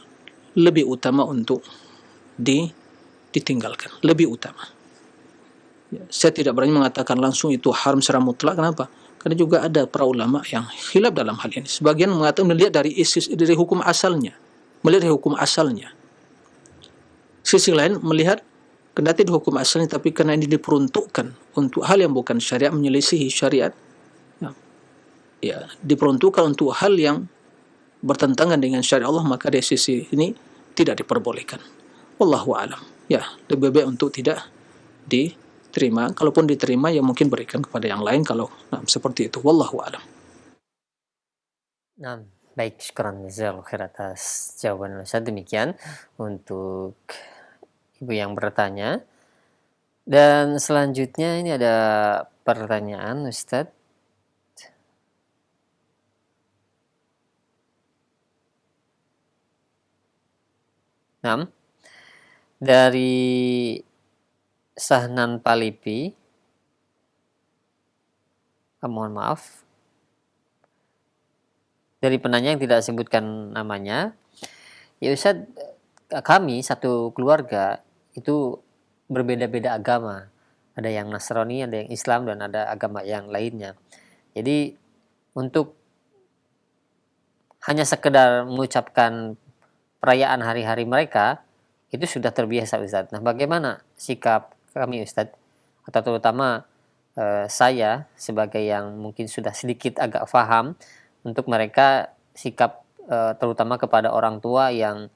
lebih utama untuk ditinggalkan. Lebih utama. Ya, saya tidak berani mengatakan langsung itu haram secara mutlak. Kenapa? Karena juga ada para ulama yang khilaf dalam hal ini. Sebagian mengatakan melihat dari hukum asalnya. Melihat dari hukum asalnya. Sisi lain melihat kendati di hukum asalnya tapi karena ini diperuntukkan untuk hal yang bukan syariat, menyelisihi syariat. Ya, diperuntukkan untuk hal yang bertentangan dengan syariat Allah, maka dari sisi ini tidak diperbolehkan. Wallahu a'lam. Ya, lebih baik untuk tidak diterima. Kalaupun diterima ya mungkin berikan kepada yang lain kalau seperti itu. Wallahu a'lam. Nah, baik, syukran jazakallahu khair atas jawaban Ustaz. Demikian untuk Ibu yang bertanya. Dan selanjutnya ini ada pertanyaan Ustaz. Nah, dari Sahnan Palipi, mohon maaf, dari penanya yang tidak sebutkan namanya, ya Ustaz, kami satu keluarga itu berbeda-beda agama, ada yang Nasrani, ada yang Islam, dan ada agama yang lainnya. Jadi untuk hanya sekedar mengucapkan perayaan hari-hari mereka itu sudah terbiasa Ustaz. Nah, bagaimana sikap kami Ustaz, atau terutama saya sebagai yang mungkin sudah sedikit agak paham untuk mereka sikap terutama kepada orang tua yang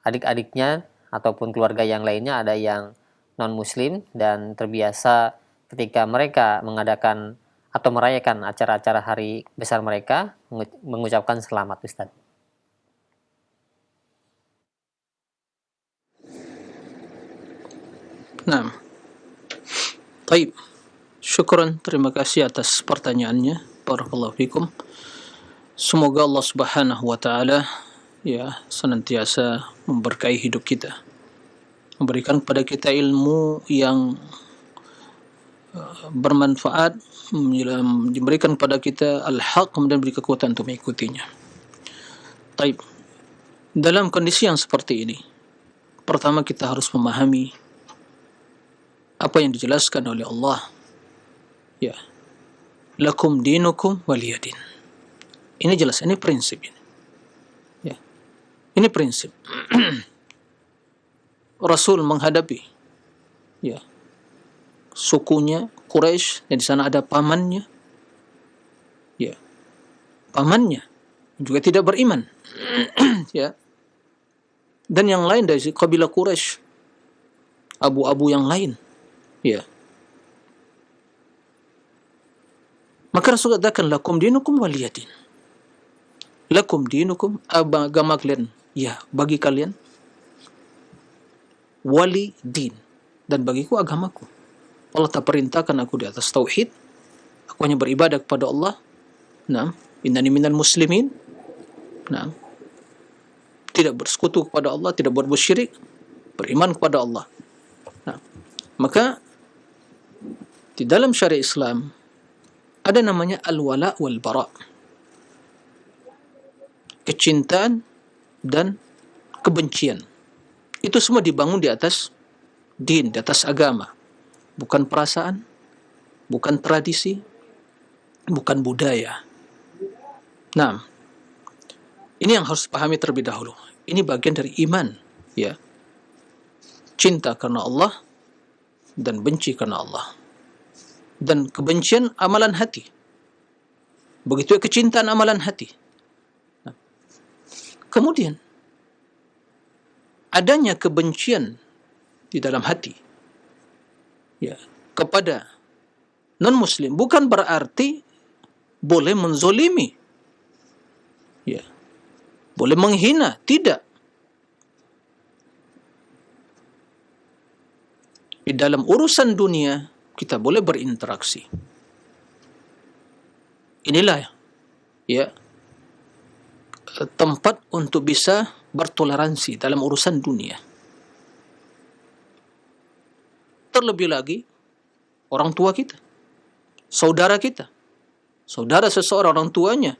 adik-adiknya ataupun keluarga yang lainnya ada yang non-muslim dan terbiasa ketika mereka mengadakan atau merayakan acara-acara hari besar mereka mengucapkan selamat Ustaz. Nah, baik. Syukran, terima kasih atas pertanyaannya. Barakallahu fikum. Semoga Allah Subhanahu wa taala ya senantiasa memberkahi hidup kita. memberikan kepada kita ilmu yang bermanfaat, memberikan kepada kita al-haq, kemudian beri kekuatan untuk mengikutinya. Taib. Dalam kondisi yang seperti ini, pertama kita harus memahami apa yang dijelaskan oleh Allah. Ya. Lakum dinukum waliyadin. Ini jelas, ini prinsip ini. Ya. Ini prinsip. Rasul menghadapi ya sukunya Quraisy, dan di sana ada pamannya. Ya. Pamannya juga tidak beriman. Ya. Dan yang lain dari kabilah Quraisy, abu-abu yang lain. Ya. Maka Rasul katakan lakum dinukum waliyadin. Lakum dinukum, agama kalian, ya bagi kalian, wali din, dan bagiku agamaku. Allah tak perintahkan aku di atas tauhid, aku hanya beribadah kepada Allah. Naam, innani minal muslimin. Naam, tidak bersekutu kepada Allah, tidak berbuat syirik, beriman kepada Allah. Nah, maka di dalam syariat Islam ada namanya al-wala wal bara, kecintaan dan kebencian. Itu semua dibangun di atas din, di atas agama, bukan perasaan, bukan tradisi, bukan budaya. Nah, ini yang harus dipahami terlebih dahulu. Ini bagian dari iman, ya. Cinta karena Allah dan benci karena Allah. Dan kebencian amalan hati. Begitu kecintaan amalan hati. Nah, kemudian adanya kebencian di dalam hati, ya, kepada non-muslim bukan berarti boleh menzolimi, ya, boleh menghina, tidak. Di dalam urusan dunia kita boleh berinteraksi. Inilah ya tempat untuk bisa bertoleransi dalam urusan dunia. Terlebih lagi orang tua kita, saudara kita, saudara seseorang, orang tuanya.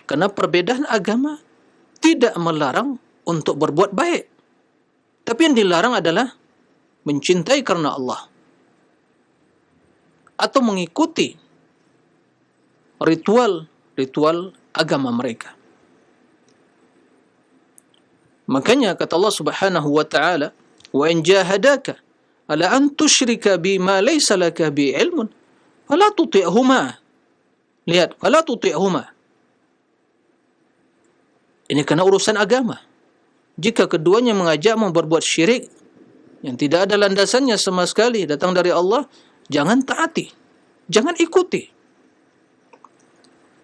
Karena perbedaan agama tidak melarang untuk berbuat baik, tapi yang dilarang adalah mencintai karena Allah atau mengikuti ritual agama mereka. Makanya kata Allah Subhanahu wa taala, "Wa in jahadaka ala an tusyrika bima laysa laka bi ilmun fala tuti'huma." Lihat, fala tuti'huma. Ini karena urusan agama. Jika keduanya mengajakmu berbuat syirik yang tidak ada landasannya sama sekali datang dari Allah, jangan taati, jangan ikuti.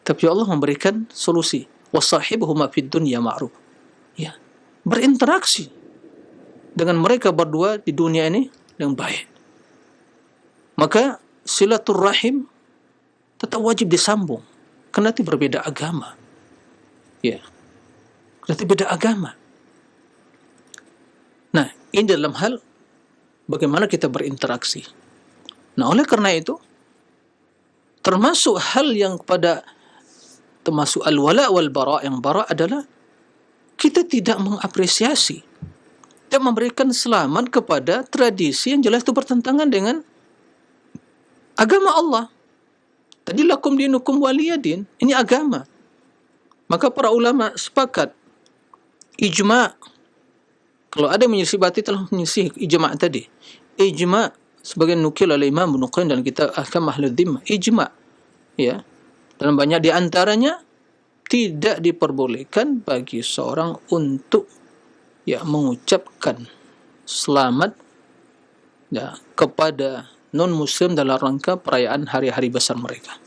Tapi Allah memberikan solusi. Wasahibhuma fid dunya ma'ruf. Ya, berinteraksi dengan mereka berdua di dunia ini yang baik. Maka silaturrahim tetap wajib disambung karena itu berbeda agama. Ya. Karena itu beda agama. Nah, ini dalam hal bagaimana kita berinteraksi. Nah, oleh karena itu termasuk hal yang termasuk al-wala wal bara, yang bara adalah kita tidak mengapresiasi dan memberikan selamat kepada tradisi yang jelas itu bertentangan dengan agama Allah. Tadi lakum dinukum waliyadin, ini agama. Maka para ulama sepakat, ijma', kalau ada menyisibati telah menyisih ijma' tadi. Ijma' sebagian nukil oleh Imam Ibnu Qayyim dalam kitab Ahkam Ahlul Dhimmah, ijma', ya. Dan banyak di antaranya tidak diperbolehkan bagi seorang untuk ya mengucapkan selamat ya kepada non-muslim dalam rangka perayaan hari-hari besar mereka.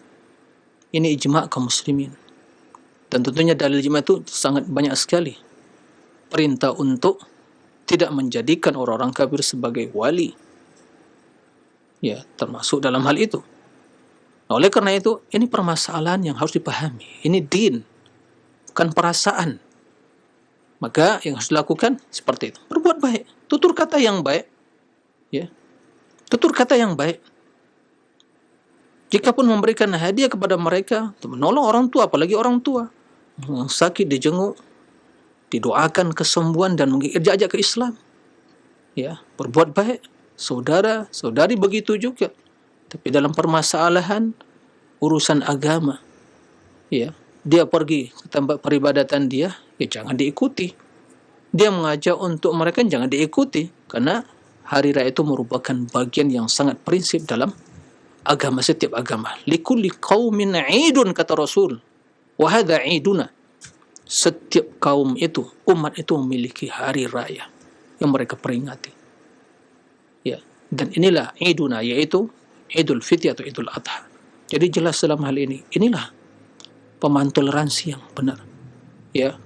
Ini ijma' kaum muslimin. Dan tentunya dalil ijma' itu sangat banyak sekali. Perintah untuk tidak menjadikan orang-orang kafir sebagai wali. Ya, termasuk dalam hal itu. Nah, oleh karena itu, ini permasalahan yang harus dipahami. Ini din, bukan perasaan. Maka yang harus dilakukan seperti itu. Berbuat baik. Tutur kata yang baik. Ya. Tutur kata yang baik. Jikapun memberikan hadiah kepada mereka, menolong orang tua, apalagi orang tua. Yang sakit dijenguk, didoakan kesembuhan dan mengajak ke Islam. Ya, berbuat baik. Saudara, saudari begitu juga. Tapi dalam permasalahan urusan agama, ya, dia pergi ke tempat peribadatan dia, ya jangan diikuti. Dia mengajak untuk mereka, jangan diikuti. Karena hari raya itu merupakan bagian yang sangat prinsip dalam agama, setiap agama. Likulli qaumin 'idun, kata Rasul. Wa hadza 'iduna. Setiap kaum itu, umat itu memiliki hari raya yang mereka peringati. Ya, dan inilah 'iduna, yaitu Idul Fitri atau Idul Adha. Jadi jelas dalam hal ini, inilah pemahaman toleransi yang benar. Ya,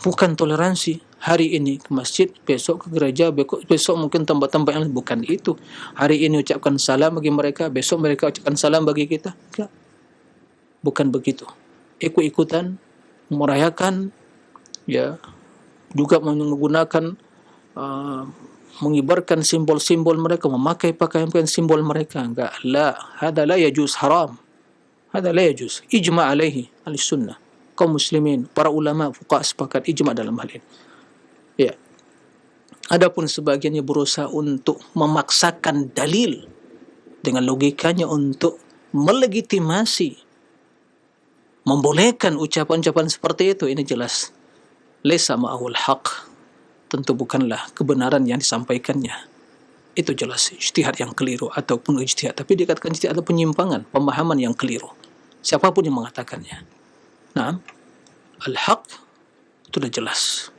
bukan toleransi hari ini ke masjid, besok ke gereja, besok mungkin tempat-tempat yang lain. Bukan itu. Hari ini ucapkan salam bagi mereka, besok mereka ucapkan salam bagi kita. Enggak. Bukan begitu. Ikut-ikutan merayakan, ya, juga menggunakan mengibarkan simbol-simbol mereka, memakai pakaian simbol mereka. Enggak. La, hada la yajuz, haram. Hada la yajuz. Ijma' alaihi al-sunnah. Kaum muslimin, para ulama, fuqaha sepakat ijma' dalam hal ini. Ya. Adapun sebagiannya berusaha untuk memaksakan dalil dengan logikanya untuk melegitimasi, membolehkan ucapan-ucapan seperti itu. Ini jelas laisa ma'ahul haq. Tentu bukanlah kebenaran yang disampaikannya. Itu jelas ijtihad yang keliru ataupun ijtihad. Tapi dikatakan ijtihad atau penyimpangan, pemahaman yang keliru. Siapapun yang mengatakannya. Nah, al-haq itu sudah jelas.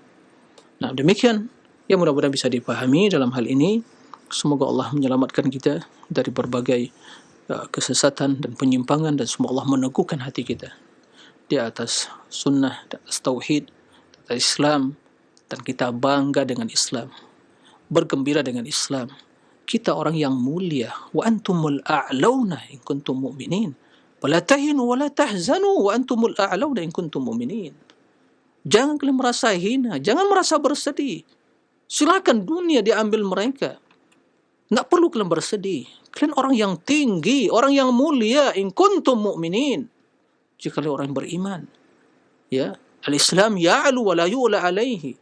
Nah, demikian yang mudah-mudahan bisa dipahami dalam hal ini. Semoga Allah menyelamatkan kita dari berbagai kesesatan dan penyimpangan, dan semoga Allah meneguhkan hati kita di atas sunnah, di atas tauhid, di atas Islam, dan kita bangga dengan Islam, bergembira dengan Islam. Kita orang yang mulia. Wa antumul a'launa in kuntum mu'minin. Wala tahinu wala tahzanu wa antumul a'launa in kuntum mu'minin. Jangan kalian merasa hina, jangan merasa bersedih. Silakan dunia diambil mereka. Tak perlu kalian bersedih. Kalian orang yang tinggi, orang yang mulia. In kuntum mu'minin. Jika kalian orang beriman. Ya, al-Islam ya'lu wa la yu'la alaihi.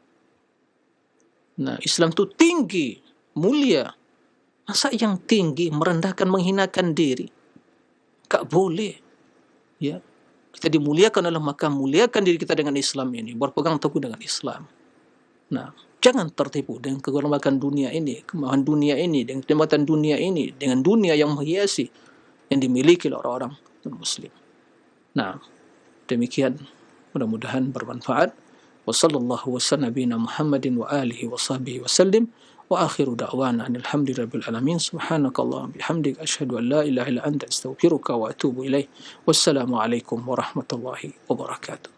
Nah, Islam itu tinggi, mulia. Masa yang tinggi merendahkan, menghinakan diri? Tak boleh. Ya, kita dimuliakan oleh, maka muliakan diri kita dengan Islam ini, berpegang teguh dengan Islam. Nah, jangan tertipu dengan kegemaran dunia ini, kemahan dunia ini, dengan kenikmatan dunia ini, dengan dunia yang menghiasi yang dimiliki oleh orang-orang Muslim. Nah, demikian, mudah-mudahan bermanfaat. Wa sallallahu wa sallam nabiyina Muhammadin wa alihi wa sahbihi wa sallim. Wa akhiru da'wana alhamdulillahi alamin. Subhanakallahumma bihamdika asyhadu an la ilaha illa anta astaghfiruka wa atubu ilaik. Wassalamu alaikum warahmatullahi wabarakatuh.